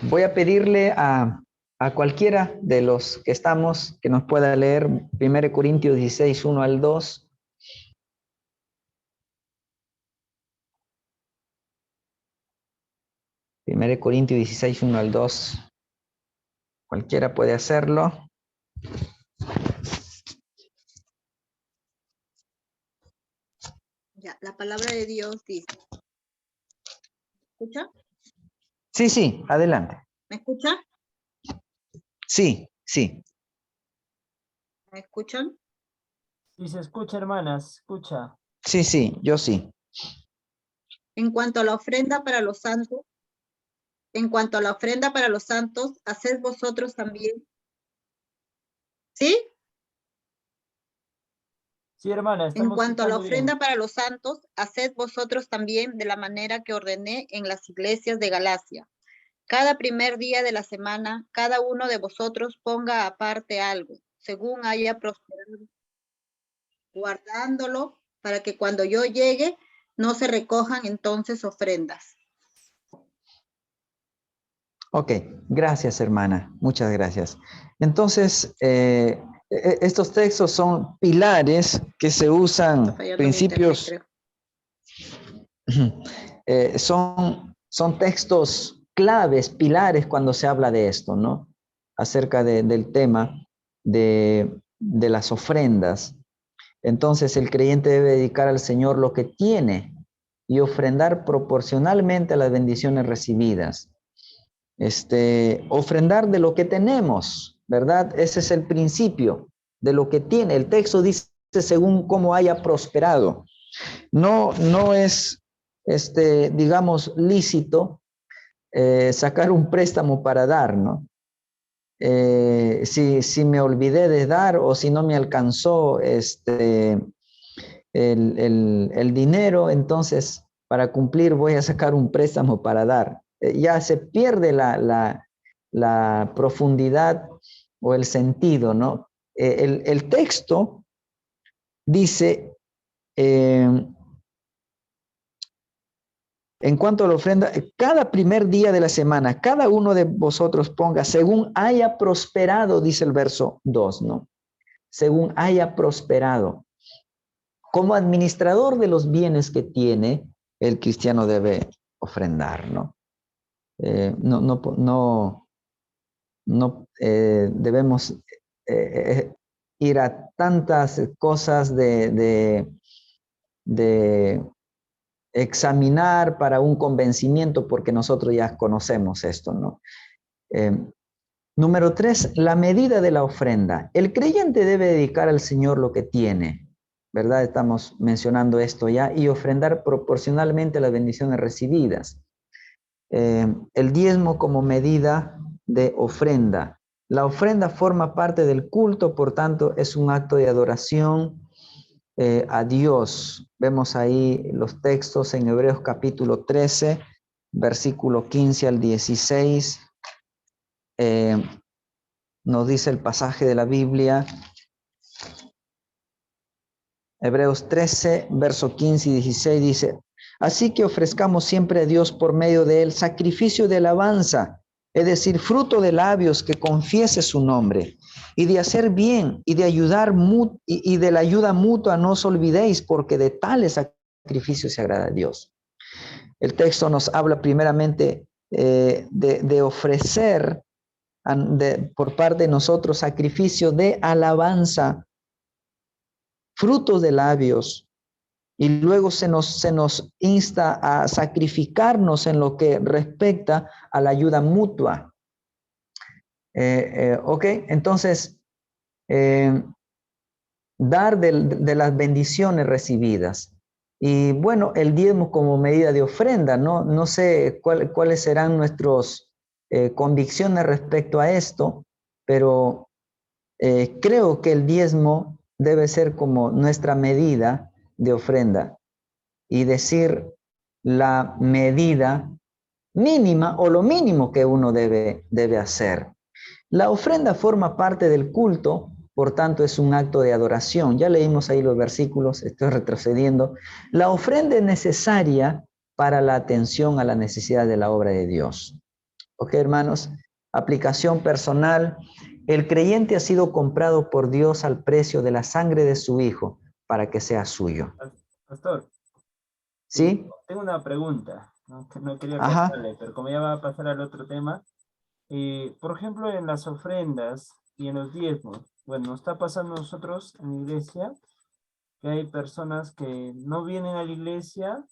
Voy a pedirle a cualquiera de los que estamos que nos pueda leer 1 Corintios 16, 1 al 2. Primero Corintios 16, 1 al 2. Cualquiera puede hacerlo. Ya, la palabra de Dios dice. ¿Me escucha? Sí, sí, adelante. ¿Me escucha? Sí, sí. ¿Me escuchan? Si se escucha, hermanas, escucha. Sí, sí, yo sí. En cuanto a la ofrenda para los santos, haced vosotros también. ¿Sí? Sí, hermana, En estamos cuanto a la escuchando bien. ofrenda para los santos, haced vosotros también de la manera que ordené en las iglesias de Galacia. Cada primer día de la semana, cada uno de vosotros ponga aparte algo, según haya prosperado, guardándolo para que cuando yo llegue no se recojan entonces ofrendas. Ok, gracias, hermana. Muchas gracias. Entonces, estos textos son pilares que se usan, Está fallando mi internet, principios, creo. son textos claves, pilares cuando se habla de esto, ¿no? Acerca del tema de las ofrendas. Entonces, el creyente debe dedicar al Señor lo que tiene y ofrendar proporcionalmente a las bendiciones recibidas. Ofrendar de lo que tenemos, ¿verdad? Ese es el principio de lo que tiene. El texto dice según cómo haya prosperado. No es, digamos, lícito sacar un préstamo para dar, ¿no? Si me olvidé de dar o si no me alcanzó el dinero, entonces para cumplir voy a sacar un préstamo para dar. Ya se pierde la profundidad o el sentido, ¿no? El texto dice, en cuanto a la ofrenda, cada primer día de la semana, cada uno de vosotros ponga, según haya prosperado, dice el verso 2, ¿no? Según haya prosperado. Como administrador de los bienes que tiene, el cristiano debe ofrendar, ¿no? No debemos ir a tantas cosas de examinar para un convencimiento, porque nosotros ya conocemos esto, ¿no? Número 3, la medida de la ofrenda. El creyente debe dedicar al Señor lo que tiene, ¿verdad? Estamos mencionando esto ya, y ofrendar proporcionalmente las bendiciones recibidas. El diezmo como medida de ofrenda. La ofrenda forma parte del culto, por tanto, es un acto de adoración a Dios. Vemos ahí los textos en Hebreos capítulo 13, versículo 15 al 16. Nos dice el pasaje de la Biblia, Hebreos 13, verso 15 y 16 dice, así que ofrezcamos siempre a Dios por medio de él sacrificio de alabanza, es decir, fruto de labios que confiese su nombre, y de hacer bien y de ayudar y de la ayuda mutua no os olvidéis, porque de tales sacrificios se agrada a Dios. El texto nos habla primeramente de ofrecer por parte de nosotros sacrificio de alabanza, frutos de labios, y luego se nos insta a sacrificarnos en lo que respecta a la ayuda mutua. Ok, entonces, dar de las bendiciones recibidas. Y bueno, el diezmo como medida de ofrenda, no sé cuáles serán nuestras convicciones respecto a esto, pero creo que el diezmo debe ser como nuestra medida de ofrenda y decir la medida mínima o lo mínimo que uno debe hacer. La ofrenda forma parte del culto, por tanto es un acto de adoración. Ya leímos ahí los versículos, estoy retrocediendo. La ofrenda es necesaria para la atención a la necesidad de la obra de Dios. Ok, hermanos, aplicación personal. El creyente ha sido comprado por Dios al precio de la sangre de su Hijo para que sea suyo. Pastor, ¿Sí? tengo una pregunta, que no quería Ajá. cortarle, pero como ya va a pasar al otro tema, por ejemplo, en las ofrendas y en los diezmos, bueno, nos está pasando a nosotros en la iglesia que hay personas que no vienen a la iglesia,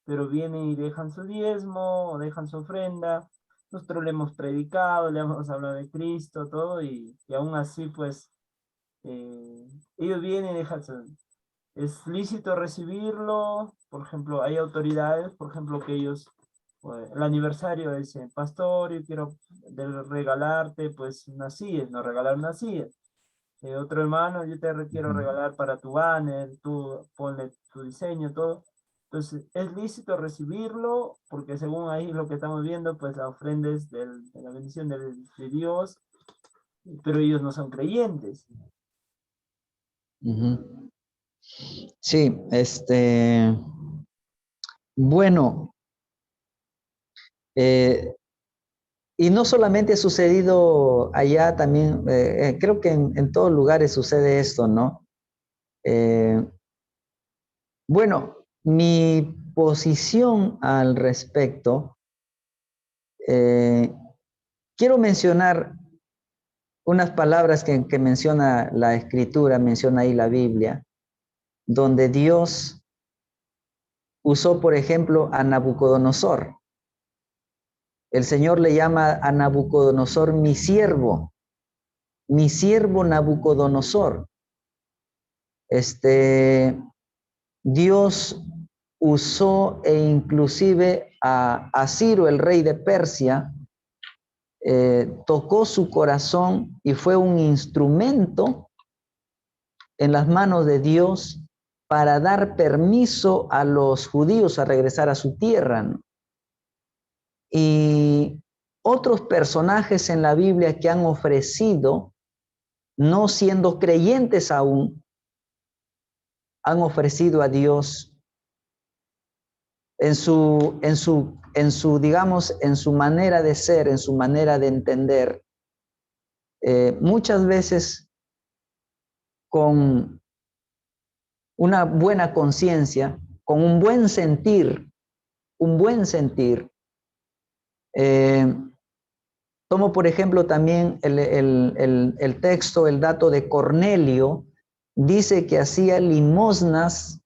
pero vienen y dejan su diezmo o dejan su ofrenda. Nosotros le hemos predicado, le hemos hablado de Cristo, todo, y aún así, pues, ellos vienen y dejan su... ¿Es lícito recibirlo? Por ejemplo, hay autoridades, por ejemplo, que ellos, pues, el aniversario dicen, pastor, yo quiero regalarte, pues, unas sillas, no regalar unas sillas. Otro hermano, yo te quiero regalar para tu banner, tú ponle tu diseño, todo. Entonces, ¿es lícito recibirlo? Porque según ahí lo que estamos viendo, pues la ofrenda es de la bendición de Dios, pero ellos no son creyentes. Uh-huh. Sí, bueno, y no solamente ha sucedido allá, también, creo que en todos lugares sucede esto, ¿no? Bueno, mi posición al respecto, quiero mencionar unas palabras que menciona la Escritura, menciona ahí la Biblia, donde Dios usó, por ejemplo, a Nabucodonosor. El Señor le llama a Nabucodonosor mi siervo Nabucodonosor. Dios usó e inclusive a Ciro, el rey de Persia, tocó su corazón y fue un instrumento en las manos de Dios para dar permiso a los judíos a regresar a su tierra, ¿no? Y otros personajes en la Biblia que han ofrecido, no siendo creyentes aún, han ofrecido a Dios en su, digamos, en su manera de ser, en su manera de entender, muchas veces con una buena conciencia, con un buen sentir, tomo por ejemplo también el texto, el dato de Cornelio, dice que hacía limosnas,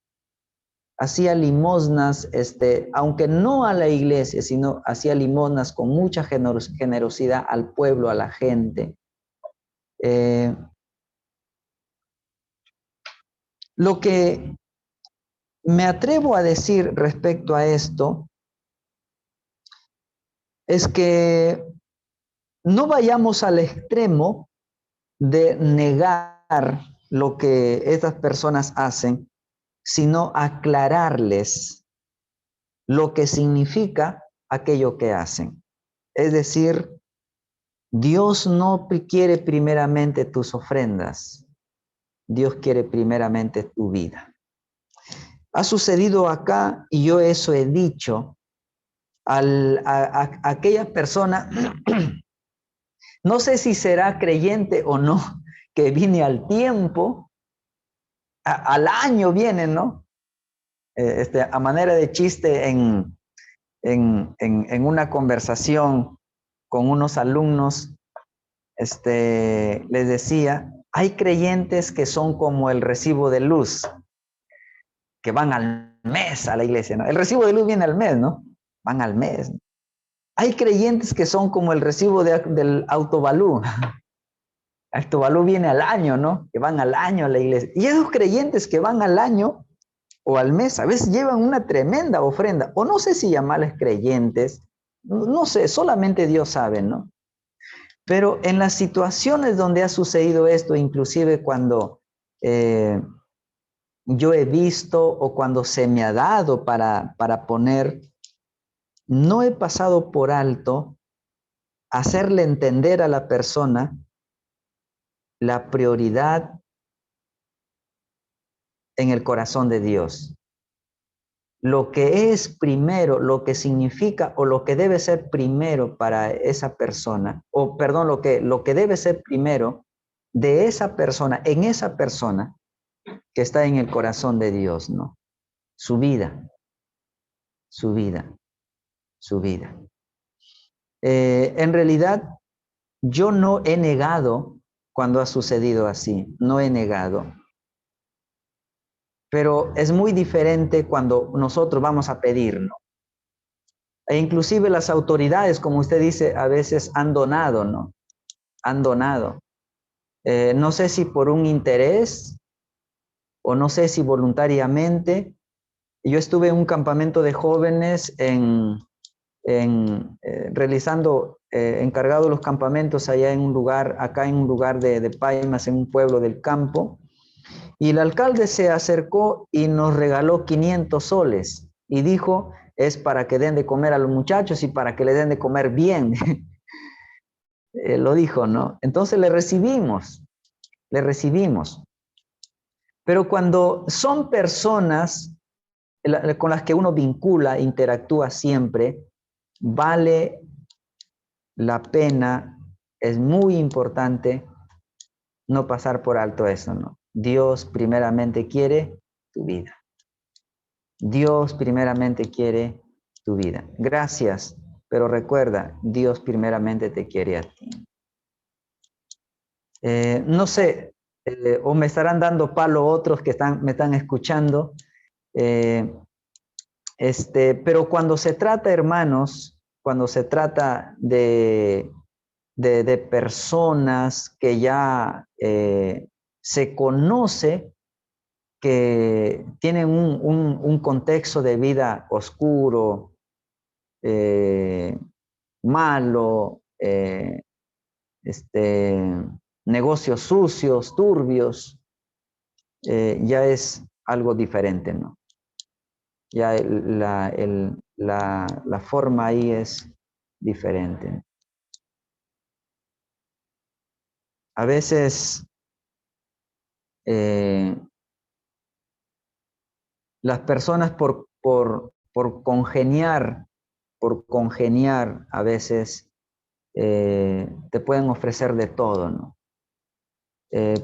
aunque no a la iglesia, sino hacía limosnas con mucha generosidad al pueblo, a la gente. Lo que me atrevo a decir respecto a esto es que no vayamos al extremo de negar lo que estas personas hacen, sino aclararles lo que significa aquello que hacen. Es decir, Dios no quiere primeramente tus ofrendas, Dios quiere primeramente tu vida. Ha sucedido acá y yo eso he dicho a aquella persona, no sé si será creyente o no, que viene al tiempo, al año viene, ¿no? A manera de chiste en una conversación con unos alumnos, les decía, hay creyentes que son como el recibo de luz, que van al mes a la iglesia, ¿no? El recibo de luz viene al mes, ¿no? Van al mes. Hay creyentes que son como el recibo del autovalú. El autovalú viene al año, ¿no? Que van al año a la iglesia. Y esos creyentes que van al año o al mes, a veces llevan una tremenda ofrenda, o no sé si llamarles creyentes, no sé, solamente Dios sabe, ¿no? Pero en las situaciones donde ha sucedido esto, inclusive cuando yo he visto o cuando se me ha dado para poner, no he pasado por alto hacerle entender a la persona la prioridad en el corazón de Dios. Lo que es primero, lo que significa o lo que debe ser primero para esa persona, o perdón, lo que debe ser primero de esa persona, en esa persona que está en el corazón de Dios, ¿no? Su vida, su vida, su vida. En realidad, yo no he negado cuando ha sucedido así, no he negado. Pero es muy diferente cuando nosotros vamos a pedir, ¿no? E inclusive las autoridades, como usted dice, a veces han donado, ¿no? Han donado. No sé si por un interés o no sé si voluntariamente. Yo estuve en un campamento de jóvenes realizando, encargado los campamentos allá en un lugar, acá en un lugar de Paimas, en un pueblo del campo. Y el alcalde se acercó y nos regaló 500 soles y dijo, es para que den de comer a los muchachos y para que le den de comer bien. Lo dijo, ¿no? Entonces le recibimos. Pero cuando son personas con las que uno vincula, interactúa siempre, vale la pena, es muy importante no pasar por alto eso, ¿no? Dios primeramente quiere tu vida. Dios primeramente quiere tu vida. Gracias, pero recuerda, Dios primeramente te quiere a ti. No sé, o me estarán dando palo otros que me están escuchando, pero cuando se trata, hermanos, cuando se trata de personas que ya se conoce que tienen un contexto de vida oscuro, malo, negocios sucios, turbios, ya es algo diferente, ¿no? Ya la forma ahí es diferente. A veces las personas por congeniar a veces te pueden ofrecer de todo, ¿no?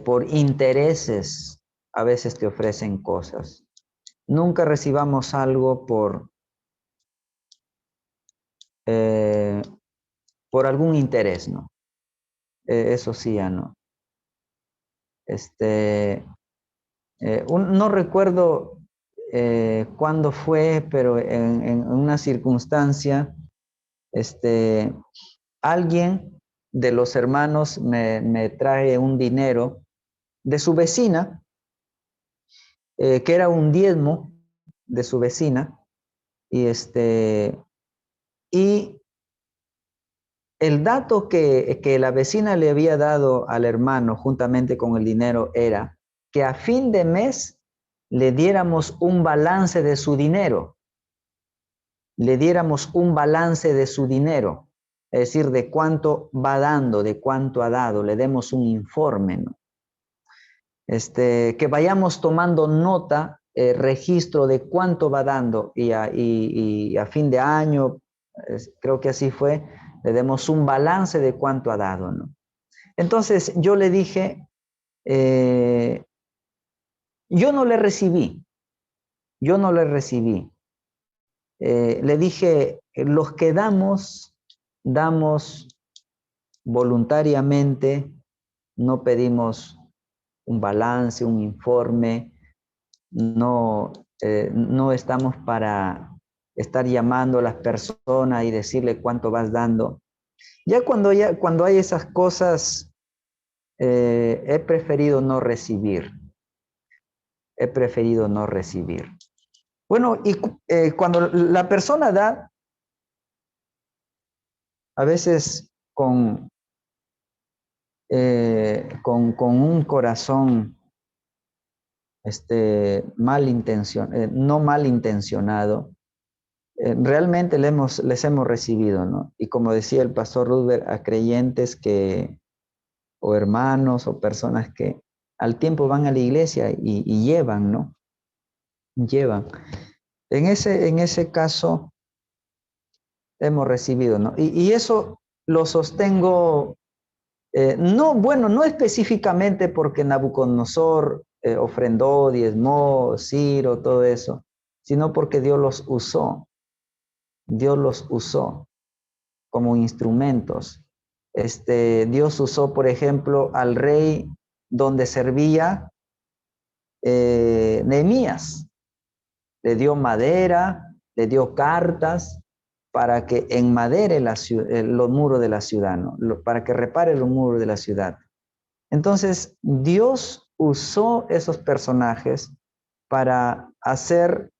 Por intereses a veces te ofrecen cosas. Nunca recibamos algo por algún interés, ¿no? Eso sí, ya no. No recuerdo cuándo fue, pero en una circunstancia, alguien de los hermanos me trae un dinero de su vecina, que era un diezmo de su vecina, y el dato que la vecina le había dado al hermano juntamente con el dinero era que a fin de mes le diéramos un balance de su dinero. Le diéramos un balance de su dinero, es decir, de cuánto va dando, de cuánto ha dado, le demos un informe, ¿no? Que vayamos tomando nota, registro de cuánto va dando y a fin de año, creo que así fue, le demos un balance de cuánto ha dado, ¿no? Entonces yo le dije, yo no le recibí. Le dije, los que damos voluntariamente, no pedimos un balance, un informe, no estamos para estar llamando a las personas y decirle cuánto vas dando. Ya cuando hay esas cosas, he preferido no recibir. Bueno, y cuando la persona da, a veces con un corazón no malintencionado, realmente les hemos recibido, ¿no? Y como decía el pastor Rudberg, a creyentes que o hermanos o personas que al tiempo van a la iglesia y llevan, ¿no? Llevan. En ese caso hemos recibido, ¿no? Y eso lo sostengo, no específicamente porque Nabucodonosor ofrendó, diezmó, Ciro, todo eso, sino porque Dios los usó. Dios los usó como instrumentos. Dios usó, por ejemplo, al rey donde servía Nehemías. Le dio madera, le dio cartas para que enmadere los muros de la ciudad, ¿no? Para que repare los muros de la ciudad. Entonces, Dios usó esos personajes para hacer,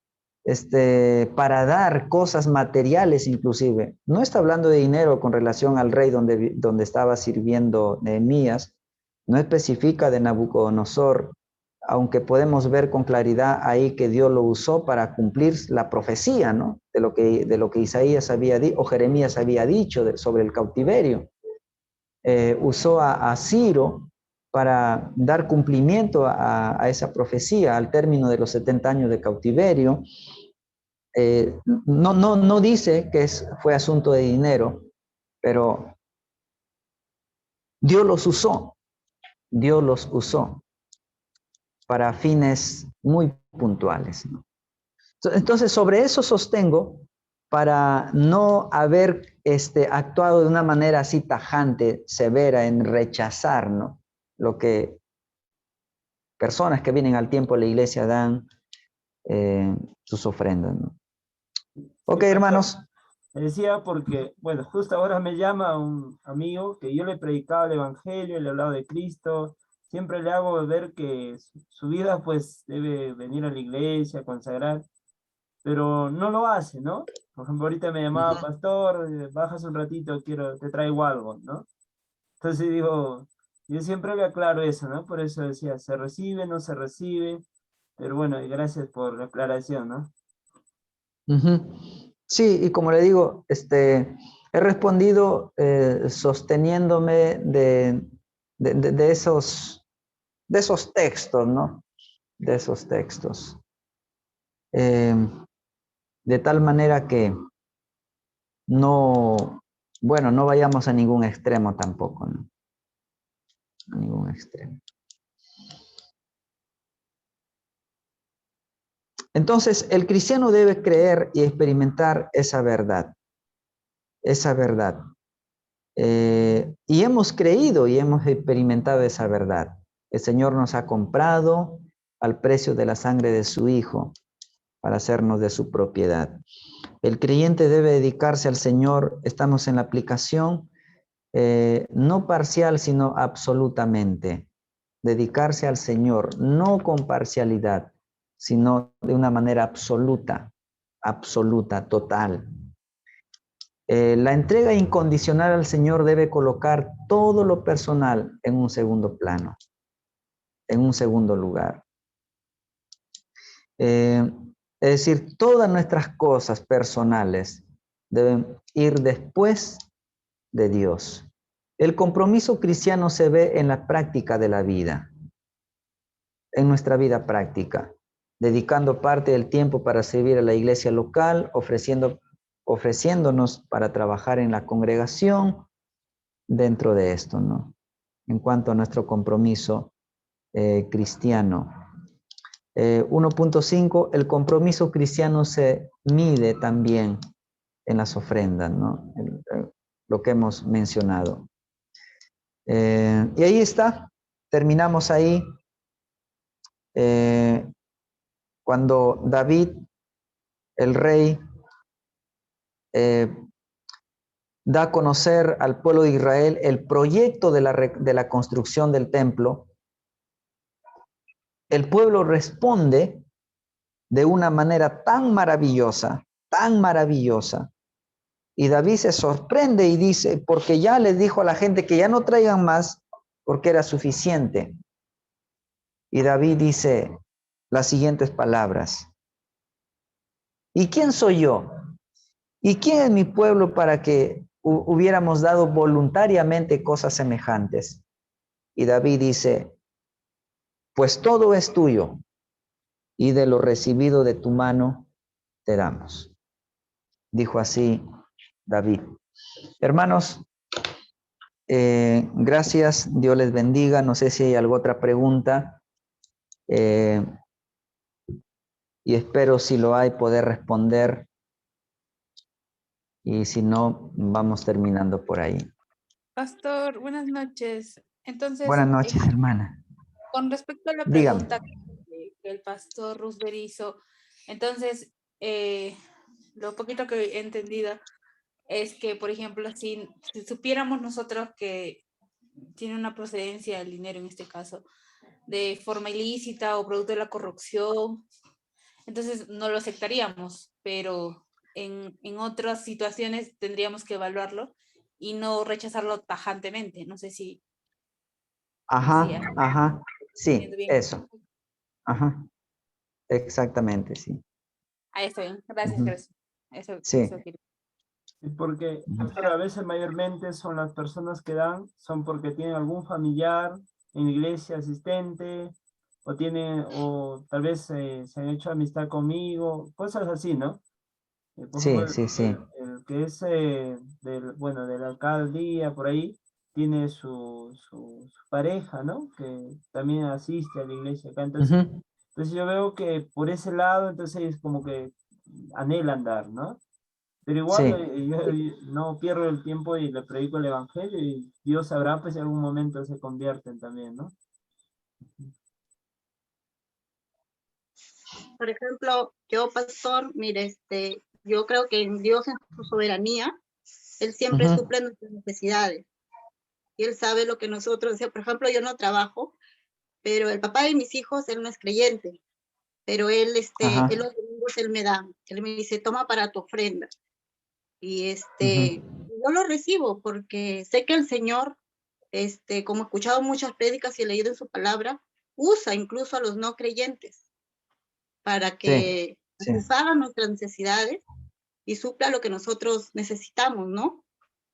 para dar cosas materiales inclusive. No está hablando de dinero con relación al rey donde estaba sirviendo Nehemías, no especifica de Nabucodonosor, aunque podemos ver con claridad ahí que Dios lo usó para cumplir la profecía, ¿no? De lo que Isaías había dicho, o Jeremías había dicho sobre el cautiverio. Usó a Ciro para dar cumplimiento a esa profecía al término de los 70 años de cautiverio. No dice que fue asunto de dinero, pero Dios los usó para fines muy puntuales, ¿no? Entonces, sobre eso sostengo para no haber actuado de una manera así tajante, severa, en rechazar, ¿no? Lo que personas que vienen al tiempo de la iglesia dan sus ofrendas, ¿no? Ok, hermanos. Me decía porque, bueno, justo ahora me llama un amigo que yo le predicaba el evangelio, le hablaba de Cristo, siempre le hago ver que su vida pues debe venir a la iglesia, consagrar, pero no lo hace, ¿no? Por ejemplo, ahorita me llamaba, pastor, bajas un ratito, te traigo algo, ¿no? Entonces digo, yo siempre le aclaro eso, ¿no? Por eso decía, se recibe, no se recibe, pero bueno, y gracias por la aclaración, ¿no? Sí, y como le digo, he respondido sosteniéndome de esos textos, ¿no? De esos textos. De tal manera que no vayamos a ningún extremo tampoco, ¿no? A ningún extremo. Entonces, el cristiano debe creer y experimentar esa verdad. Esa verdad. Y hemos creído y hemos experimentado esa verdad. El Señor nos ha comprado al precio de la sangre de su Hijo para hacernos de su propiedad. El creyente debe dedicarse al Señor. Estamos en la aplicación, no parcial, sino absolutamente. Dedicarse al Señor, no con parcialidad, sino de una manera absoluta, total. La entrega incondicional al Señor debe colocar todo lo personal en un segundo plano, en un segundo lugar. Es decir, todas nuestras cosas personales deben ir después de Dios. El compromiso cristiano se ve en la práctica de la vida, en nuestra vida práctica, dedicando parte del tiempo para servir a la iglesia local, ofreciéndonos para trabajar en la congregación dentro de esto, ¿no? En cuanto a nuestro compromiso cristiano. 1.5, el compromiso cristiano se mide también en las ofrendas, ¿no? Lo que hemos mencionado. Y ahí está, terminamos ahí. Cuando David, el rey, da a conocer al pueblo de Israel el proyecto de la construcción del templo, el pueblo responde de una manera tan maravillosa, y David se sorprende y dice, porque ya les dijo a la gente que ya no traigan más, porque era suficiente. Y David dice las siguientes palabras: ¿y quién soy yo? ¿Y quién es mi pueblo para que hubiéramos dado voluntariamente cosas semejantes? Y David dice, pues todo es tuyo, y de lo recibido de tu mano te damos. Dijo así David. Hermanos, gracias, Dios les bendiga. No sé si hay alguna otra pregunta. Y espero, si lo hay, poder responder. Y si no, vamos terminando por ahí. Pastor, buenas noches. Entonces, Buenas noches, hermana. con respecto a la Dígame. pregunta que el pastor Roosevelt hizo, entonces, lo poquito que he entendido es que, por ejemplo, si supiéramos nosotros que tiene una procedencia el dinero, en este caso, de forma ilícita o producto de la corrupción, entonces no lo aceptaríamos, pero en otras situaciones tendríamos que evaluarlo y no rechazarlo tajantemente. No sé si Ajá, ajá. Sí, entiendo bien. eso. Ajá. Exactamente, sí. Ahí está bien. Gracias, Ujú. gracias. Sí. Eso quería. Y porque, Ujú. pastor, a veces mayormente son las personas que dan, son porque tienen algún familiar en la iglesia asistente, o tienen, o tal vez se han hecho amistad conmigo, cosas así, ¿no? Por Sí, ejemplo, sí, sí. el que es bueno, de la alcaldía, por ahí, tiene su pareja, ¿no? Que también asiste a la iglesia acá. Ujú. Entonces yo veo que por ese lado, entonces es como que anhelan dar, ¿no? Pero igual Sí. yo no pierdo el tiempo y le predico el evangelio y Dios sabrá pues si en algún momento se convierten también, ¿no? Por ejemplo, yo, pastor, mire, yo creo que en Dios, en su soberanía, Él siempre Ujú. suple nuestras necesidades. Y Él sabe lo que nosotros, o sea, por ejemplo, yo no trabajo, pero el papá de mis hijos, él no es creyente, pero él, Ajá. él los domingos él me da, él me dice, toma para tu ofrenda. Y Ujú. yo lo recibo porque sé que el Señor, como he escuchado muchas prédicas y he leído en su palabra, usa incluso a los no creyentes para Sí, que sí. satisfagan nuestras necesidades y supla lo que nosotros necesitamos, ¿no?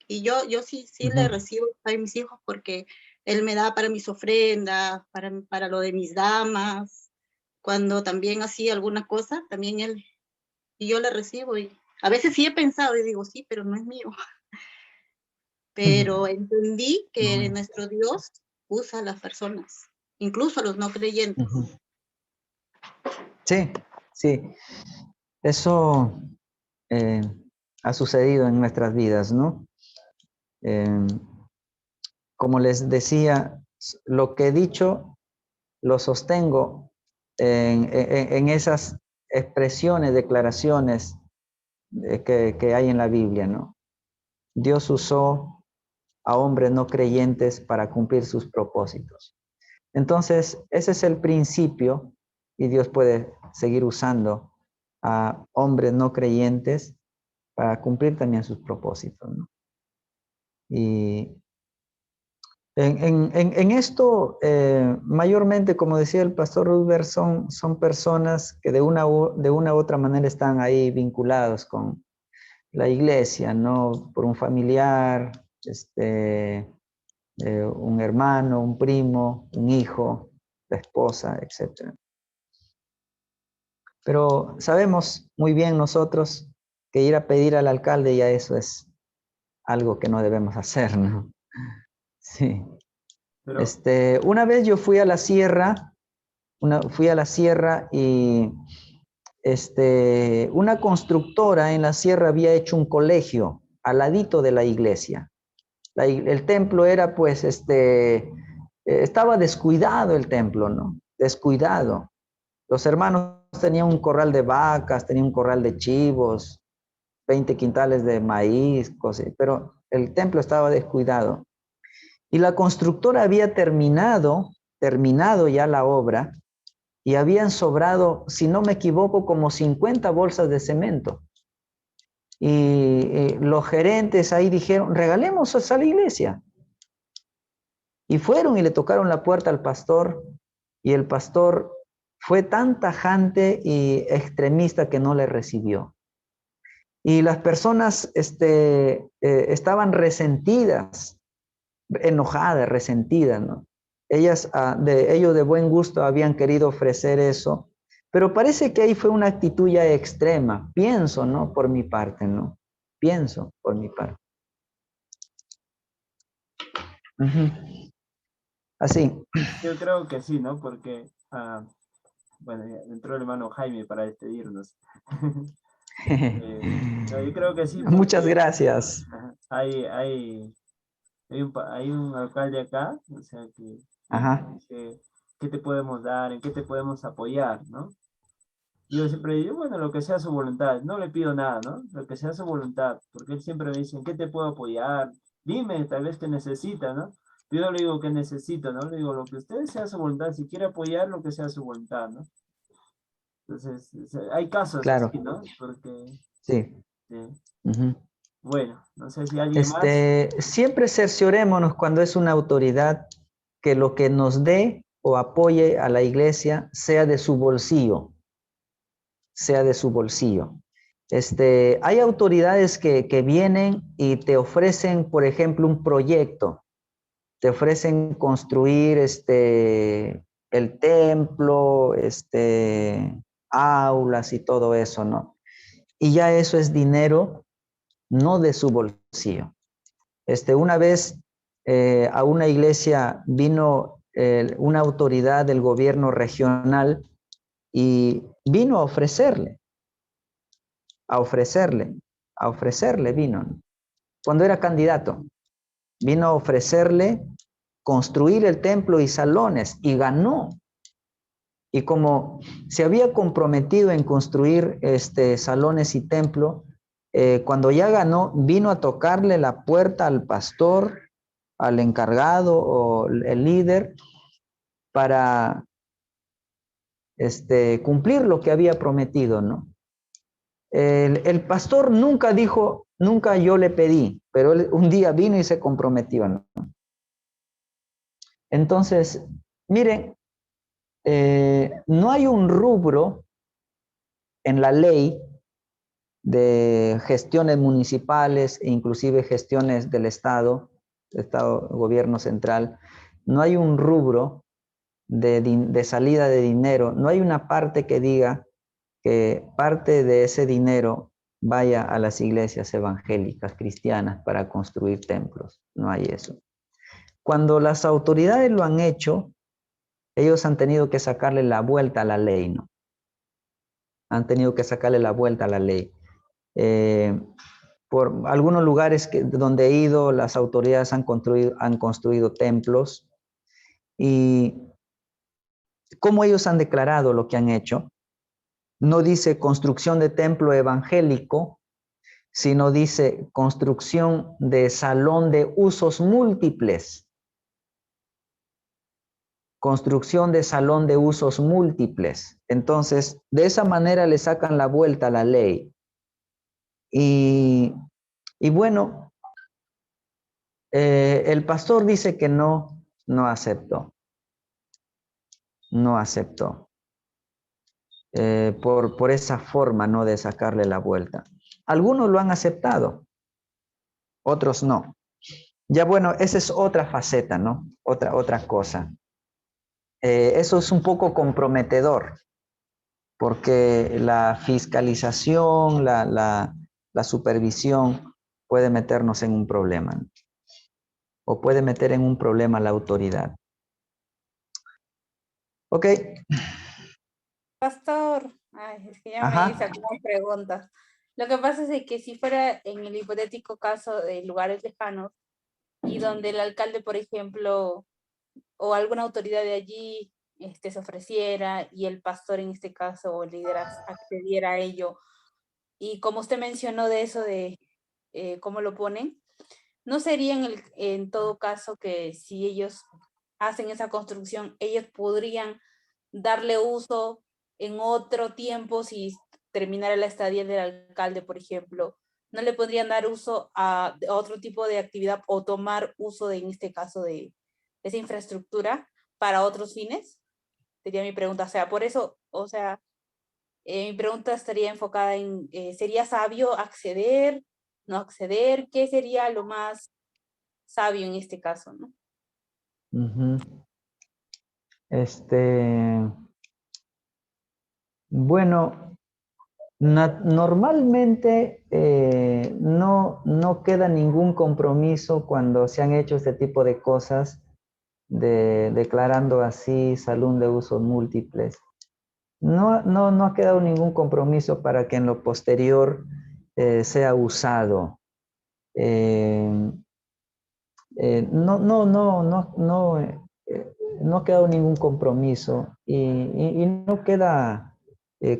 Y yo sí le Ujú. recibo a mis hijos porque él me da para mis ofrendas, para lo de mis damas, cuando también hacía alguna cosa, también él, y yo le recibo. Y a veces sí he pensado y digo, sí, pero no es mío. Pero entendí que Bueno. nuestro Dios usa a las personas, incluso a los no creyentes. Ujú. Sí, sí. Eso ha sucedido en nuestras vidas, ¿no? Eh, como les decía, lo que he dicho lo sostengo en esas expresiones, declaraciones que hay en la Biblia, ¿no? Dios usó a hombres no creyentes para cumplir sus propósitos. Entonces, ese es el principio y Dios puede seguir usando a hombres no creyentes para cumplir también sus propósitos, ¿no? Y en esto, mayormente, como decía el pastor Rudberg, son personas que de una u otra manera están ahí vinculados con la iglesia, ¿no? Por un familiar, un hermano, un primo, un hijo, la esposa, etc. Pero sabemos muy bien nosotros que ir a pedir al alcalde ya eso es algo que no debemos hacer, ¿no? Sí. Pero, Una vez yo fui a la sierra, y una constructora en la sierra había hecho un colegio al ladito de la iglesia. El templo era pues, estaba descuidado el templo, ¿no? Descuidado. Los hermanos tenían un corral de vacas, tenían un corral de chivos, 20 quintales de maíz, cosas, pero el templo estaba descuidado. Y la constructora había terminado ya la obra y habían sobrado, si no me equivoco, como 50 bolsas de cemento. Y los gerentes ahí dijeron, regalemos a la iglesia. Y fueron y le tocaron la puerta al pastor y el pastor fue tan tajante y extremista que no le recibió. Y las personas estaban resentidas, enojadas, resentidas, ¿no? ellos de buen gusto habían querido ofrecer eso, pero parece que ahí fue una actitud ya extrema. Pienso, ¿no? Por mi parte, ¿no? Pienso por mi parte. Así. Yo creo que sí, ¿no? Porque, bueno, ya entró el hermano Jaime para despedirnos. No, yo creo que sí, Muchas porque gracias. hay un alcalde acá, o sea, que Ajá. dice, ¿qué te podemos dar? ¿En qué te podemos apoyar? ¿No? Yo siempre digo, bueno, lo que sea su voluntad, no le pido nada, ¿no? Lo que sea su voluntad, porque él siempre me dice, ¿en qué te puedo apoyar? Dime, tal vez que necesita, ¿no? Yo le digo que necesito, ¿no? Le digo, lo que usted sea su voluntad, si quiere apoyar, lo que sea su voluntad, ¿no? Entonces, hay casos así, Claro, ¿no? Porque, sí. Ujú. bueno, no sé si alguien más. Siempre cerciorémonos cuando es una autoridad que lo que nos dé o apoye a la iglesia sea de su bolsillo, sea de su bolsillo. Hay autoridades que vienen y te ofrecen, por ejemplo, un proyecto, te ofrecen construir el templo, aulas y todo eso, ¿no? Y ya eso es dinero no de su bolsillo. Una vez a una iglesia vino una autoridad del gobierno regional y vino a ofrecerle vino. Cuando era candidato, vino a ofrecerle construir el templo y salones y ganó. Y como se había comprometido en construir salones y templo, cuando ya ganó, vino a tocarle la puerta al pastor, al encargado o el líder para cumplir lo que había prometido, ¿no? El pastor nunca dijo, nunca yo le pedí, pero él un día vino y se comprometió, ¿no? Entonces, miren, no hay un rubro en la ley de gestiones municipales e inclusive gestiones del Estado, gobierno central, no hay un rubro de salida de dinero, no hay una parte que diga que parte de ese dinero vaya a las iglesias evangélicas cristianas para construir templos, no hay eso. Cuando las autoridades lo han hecho, ellos han tenido que sacarle la vuelta a la ley, ¿no? Han tenido que sacarle la vuelta a la ley. Por algunos lugares donde he ido, las autoridades han construido templos y como ellos han declarado lo que han hecho, no dice construcción de templo evangélico, sino dice construcción de salón de usos múltiples. Construcción de salón de usos múltiples. Entonces, de esa manera le sacan la vuelta a la ley. Y bueno, el pastor dice que no aceptó. No aceptó. Por esa forma, ¿no? De sacarle la vuelta. Algunos lo han aceptado, otros no. Ya bueno, esa es otra faceta, ¿no? Otra cosa. Eso es un poco comprometedor, porque la fiscalización, la supervisión puede meternos en un problema, ¿no? O puede meter en un problema la autoridad. Ok. Pastor, ay, es que ya me hizo Ajá. algunas preguntas. Lo que pasa es que si fuera en el hipotético caso de lugares lejanos y donde el alcalde, por ejemplo, o alguna autoridad de allí se ofreciera y el pastor en este caso o el líder accediera a ello, y como usted mencionó de eso de cómo lo ponen, ¿no sería en todo caso que si ellos hacen esa construcción, ellos podrían darle uso en otro tiempo si terminara la estadía del alcalde, por ejemplo? ¿No le podrían dar uso a otro tipo de actividad o tomar uso en este caso de esa infraestructura para otros fines? Sería mi pregunta. O sea, por eso, o sea, mi pregunta estaría enfocada en, ¿sería sabio acceder, no acceder? ¿Qué sería lo más sabio en este caso, no? Uh-huh. Bueno, normalmente no queda ningún compromiso cuando se han hecho este tipo de cosas, declarando así salón de usos múltiples. No ha quedado ningún compromiso para que en lo posterior sea usado. No ha quedado ningún compromiso y no queda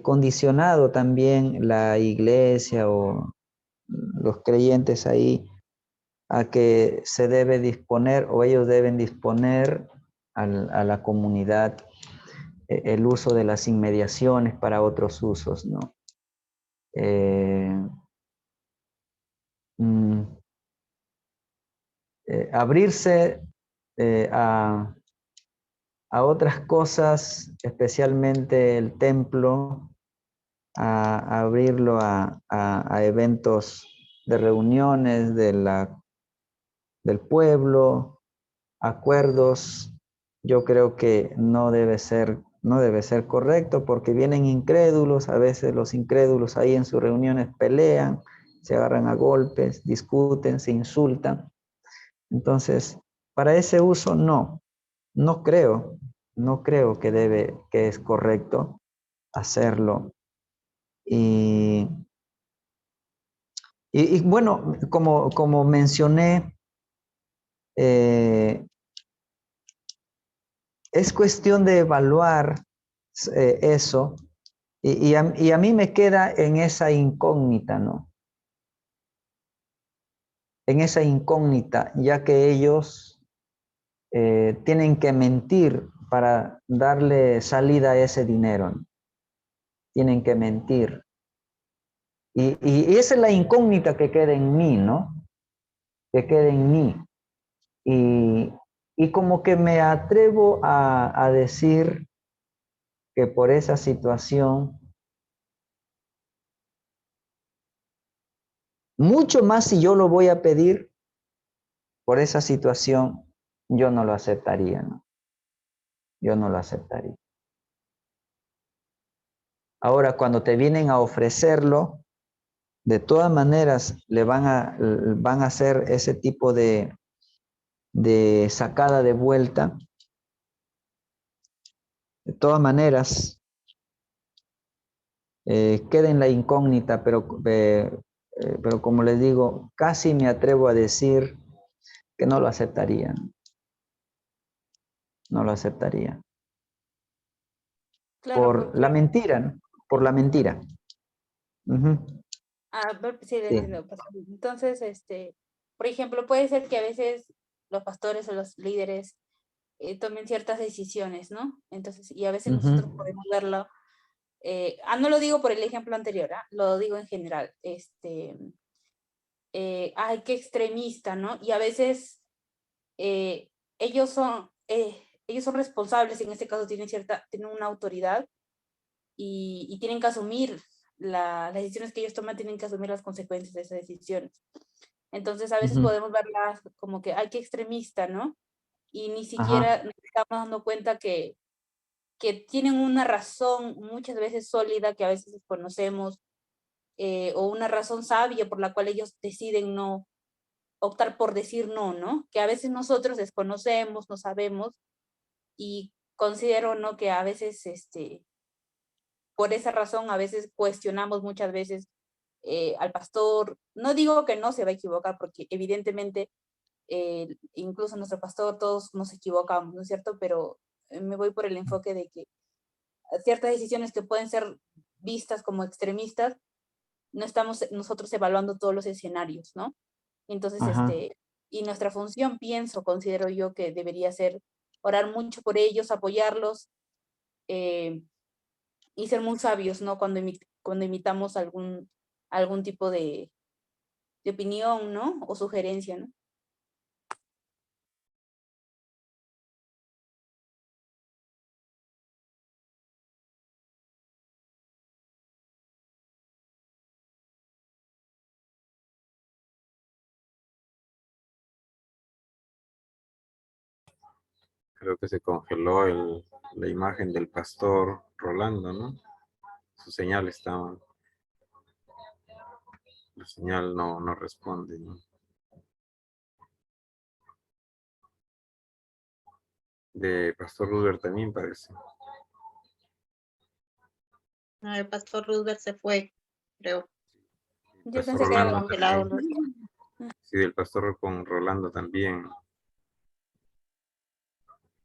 condicionado también la iglesia o los creyentes ahí a que se debe disponer o ellos deben disponer a la comunidad el uso de las inmediaciones para otros usos, ¿no? Mm, abrirse a otras cosas, especialmente el templo, a abrirlo a eventos de reuniones del pueblo, acuerdos. Yo creo que no debe ser correcto porque vienen incrédulos, a veces los incrédulos ahí en sus reuniones pelean, se agarran a golpes, discuten, se insultan. Entonces, para ese uso no creo que es correcto hacerlo. Y bueno, como mencioné, es cuestión de evaluar eso y a mí me queda en esa incógnita, ¿no? En esa incógnita, ya que ellos tienen que mentir para darle salida a ese dinero, ¿no? Tienen que mentir. Y esa es la incógnita que queda en mí, ¿no? Que queda en mí. Y como que me atrevo a decir que por esa situación, mucho más si yo lo voy a pedir, por esa situación, yo no lo aceptaría, ¿no? Yo no lo aceptaría. Ahora, cuando te vienen a ofrecerlo, de todas maneras van a hacer ese tipo de sacada de vuelta. De todas maneras, queda en la incógnita, pero como les digo, casi me atrevo a decir que no lo aceptaría. No lo aceptaría. Claro, Por la porque mentira, ¿no? Por la mentira. sí, le Sí. entiendo, pastor. Entonces, por ejemplo, puede ser que a veces los pastores o los líderes tomen ciertas decisiones, ¿no? Entonces, y a veces nosotros podemos verlo, no lo digo por el ejemplo anterior, lo digo en general, ay, qué extremista, ¿no? Y a veces eh, ellos son, ellos son responsables, en este caso tienen una autoridad y tienen que asumir las decisiones que ellos toman, tienen que asumir las consecuencias de esas decisiones. Entonces a veces podemos verlas como que, ay, qué extremista, ¿no? Y ni Ajá. siquiera nos estamos dando cuenta que tienen una razón muchas veces sólida que a veces desconocemos, o una razón sabia por la cual ellos deciden no optar por decir no, ¿no? Que a veces nosotros desconocemos, no sabemos, y considero, ¿no? Que a veces, por esa razón, a veces cuestionamos muchas veces al pastor. No digo que no se va a equivocar, porque evidentemente, incluso nuestro pastor, todos nos equivocamos, ¿no es cierto? Pero me voy por el enfoque de que ciertas decisiones que pueden ser vistas como extremistas, no estamos nosotros evaluando todos los escenarios, ¿no? Entonces, Ajá. y nuestra función, considero yo que debería ser orar mucho por ellos, apoyarlos, y ser muy sabios, ¿no? Cuando imitamos algún tipo de opinión, ¿no? O sugerencia, ¿no? Creo que se congeló la imagen del pastor Rolando, ¿no? Su señal estaba, la señal no responde, ¿no? De Pastor Ruder también parece. No, el pastor Roosevelt se fue, creo. Yo Pastor pensé que era Rolando congelado. también. Sí, del pastor con Rolando también.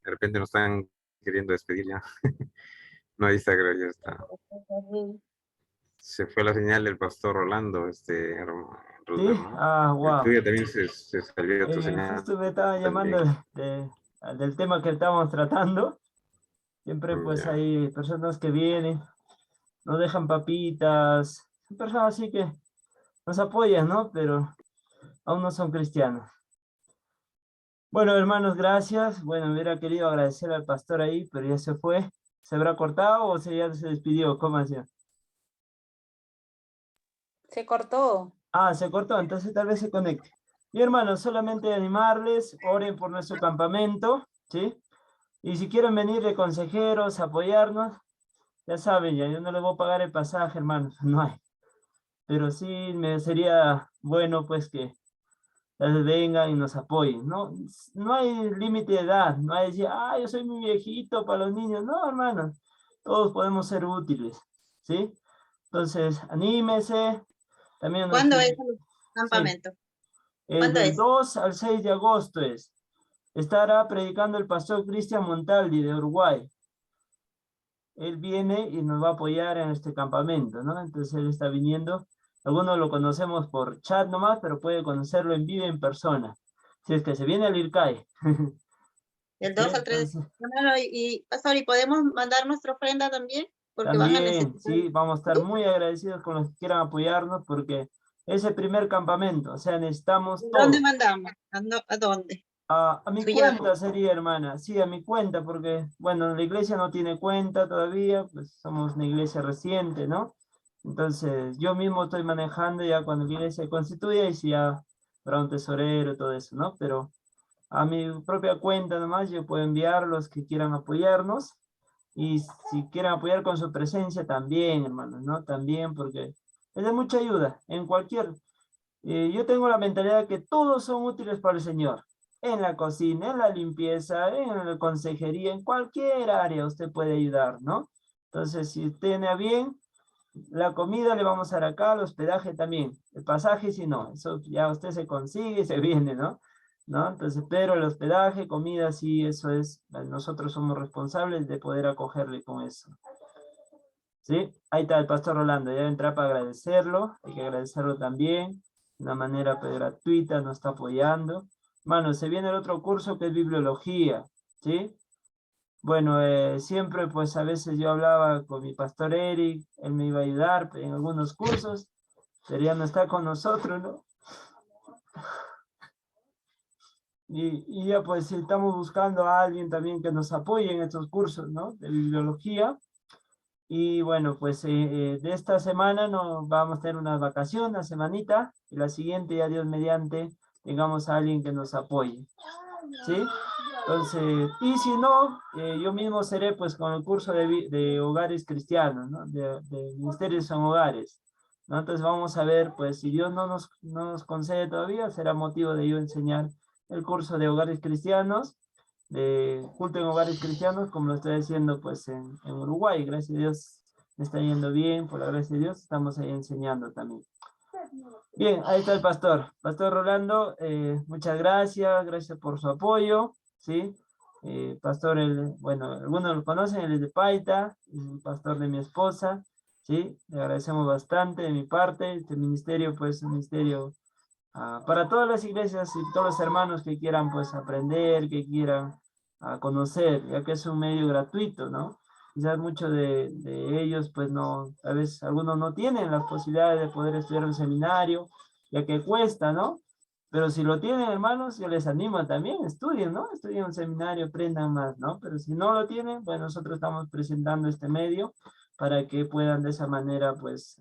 De repente nos están queriendo despedir ya. No, ahí está, creo que ya está. Se fue la señal del pastor Rolando, Ruder, Sí, ¿no? ah, El wow. tuyo también se salió tu señal Justo me estaban llamando también. del tema que estábamos tratando. Siempre pues Ya. hay personas que vienen, nos dejan papitas, son personas así que nos apoyan, ¿no? Pero aún no son cristianos. Bueno, hermanos, gracias. Bueno, me hubiera querido agradecer al pastor ahí, pero ya se fue. ¿Se habrá cortado o ya se despidió? ¿Cómo hacía? Se cortó. Ah, se cortó, entonces tal vez se conecte. Y hermanos, solamente animarles, oren por nuestro campamento, ¿sí? Y si quieren venir de consejeros, apoyarnos, ya saben, ya yo no les voy a pagar el pasaje, hermanos, no hay. Pero sí me sería bueno, pues, que vengan y nos apoyen. No, no hay límite de edad, no hay decir, ah, yo soy muy viejito para los niños. No, hermanos, todos podemos ser útiles, ¿sí? Entonces, anímese. También ¿Cuándo nuestro, es el sí, campamento? es ¿Cuándo del es? 2 al 6 de agosto es. Estará predicando el pastor Cristian Montaldi de Uruguay. Él viene y nos va a apoyar en este campamento, ¿no? Entonces él está viniendo. Algunos lo conocemos por chat nomás, pero puede conocerlo en vivo en persona. Si es que se viene al IRCAE. Del ¿Sí? 2 al 3 de Entonces, septiembre. Y, pastor, ¿y podemos mandar nuestra ofrenda también? Porque van a también, necesitar. sí, vamos a estar ¿Sí? muy agradecidos con los que quieran apoyarnos porque es el primer campamento, o sea, necesitamos ¿Dónde todo. mandamos? ¿A dónde? A mi Suyapa. cuenta sería, hermana, sí, a mi cuenta, porque, bueno, la iglesia no tiene cuenta todavía, pues somos una iglesia reciente, ¿no? Entonces, yo mismo estoy manejando ya cuando la iglesia se constituya y si ya para un tesorero, todo eso, ¿no? Pero a mi propia cuenta nomás yo puedo enviar los que quieran apoyarnos y si quieren apoyar con su presencia también, hermanos, ¿no? También porque es de mucha ayuda en cualquier yo tengo la mentalidad que todos son útiles para el Señor. En la cocina, en la limpieza, en la consejería, en cualquier área usted puede ayudar, ¿no? Entonces, si tiene a bien, la comida le vamos a dar acá, el hospedaje también. El pasaje, si no, eso ya usted se consigue y se viene, ¿no? ¿No? Entonces, pero el hospedaje, comida, sí, eso es, nosotros somos responsables de poder acogerle con eso. ¿Sí? Ahí está el pastor Rolando, ya entra para agradecerlo, hay que agradecerlo también, de una manera pues, gratuita, nos está apoyando. Mano, se viene el otro curso que es bibliología, ¿sí? Bueno, siempre pues a veces yo hablaba con mi pastor Eric, él me iba a ayudar en algunos cursos, pero ya no está con nosotros, ¿no? Y ya pues estamos buscando a alguien también que nos apoye en estos cursos, ¿no? De bibliología. Y bueno, pues de esta semana nos vamos a tener una vacación, una semanita, y la siguiente, ya Dios mediante, tengamos a alguien que nos apoye. ¿Sí? Entonces, y si no, yo mismo seré pues con el curso de hogares cristianos, ¿no? De ministerios en hogares. ¿No? Entonces vamos a ver, pues si Dios no nos concede todavía, será motivo de yo enseñar el curso de hogares cristianos de culto en hogares cristianos, como lo estoy haciendo pues en Uruguay. Gracias a Dios me está yendo bien, por la gracia de Dios estamos ahí enseñando también. Bien, ahí está el pastor. Pastor Rolando, muchas gracias, gracias por su apoyo, ¿sí? Pastor, bueno, algunos lo conocen, él es de Paita, el pastor de mi esposa, ¿sí? Le agradecemos bastante de mi parte, este ministerio pues es un ministerio para todas las iglesias y todos los hermanos que quieran pues aprender, que quieran conocer, ya que es un medio gratuito, ¿no? Quizás muchos de ellos pues no, a veces algunos no tienen las posibilidades de poder estudiar un seminario, ya que cuesta, ¿no? Pero si lo tienen, hermanos, yo les animo también, estudien, ¿no? Estudien un seminario, aprendan más, ¿no? Pero si no lo tienen, pues nosotros estamos presentando este medio para que puedan de esa manera, pues,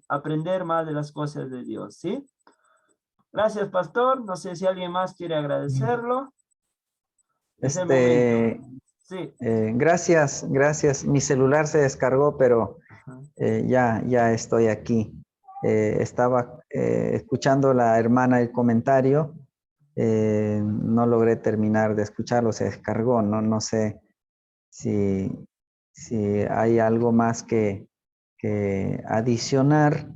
aprender más de las cosas de Dios, ¿sí? Gracias, pastor. No sé si alguien más quiere agradecerlo. Es el momento. Sí. Gracias. Mi celular se descargó, pero Ajá. ya estoy aquí. Estaba escuchando la hermana el comentario. No logré terminar de escucharlo, se descargó. No sé si hay algo más que adicionar,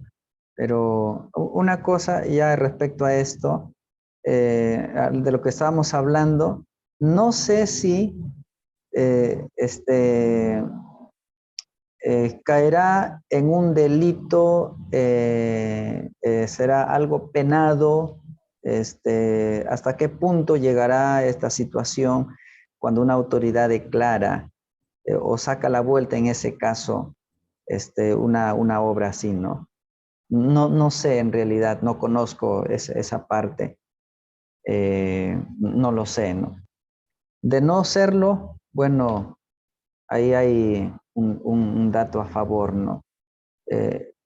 pero una cosa ya respecto a esto, de lo que estábamos hablando, no sé si caerá en un delito, será algo penado, hasta qué punto llegará esta situación cuando una autoridad declara o saca la vuelta en ese caso una obra así, ¿no? No sé en realidad, no conozco esa parte, no lo sé, ¿no? De no serlo, bueno, ahí hay un dato a favor, ¿no?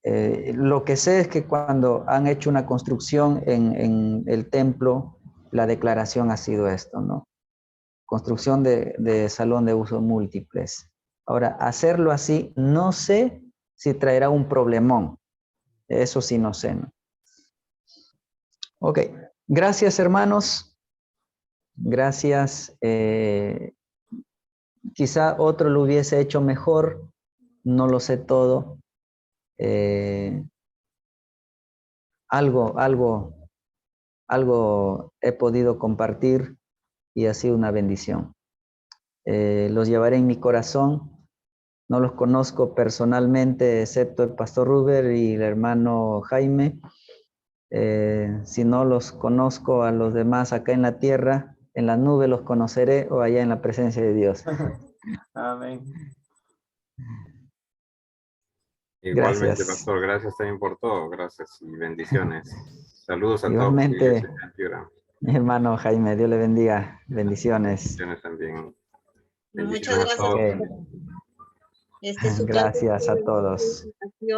Lo que sé es que cuando han hecho una construcción en el templo, la declaración ha sido esto, ¿no? Construcción de salón de usos múltiples. Ahora, hacerlo así, no sé si traerá un problemón. Eso sí no sé, ¿no? Ok, gracias hermanos. Gracias. Quizá otro lo hubiese hecho mejor, no lo sé todo. Algo he podido compartir y ha sido una bendición. Los llevaré en mi corazón. No los conozco personalmente, excepto el pastor Ruber y el hermano Jaime. Si no los conozco a los demás acá en la tierra, en la nube los conoceré o allá en la presencia de Dios. Amén. Igualmente, Gracias. pastor, gracias también por todo. Gracias y bendiciones. Saludos a todos. Igualmente, mi hermano Jaime, Dios le bendiga. Bendiciones. Bendiciones también. Muchas Bendiciones a gracias. todos. Okay. Su clase Gracias a todos. de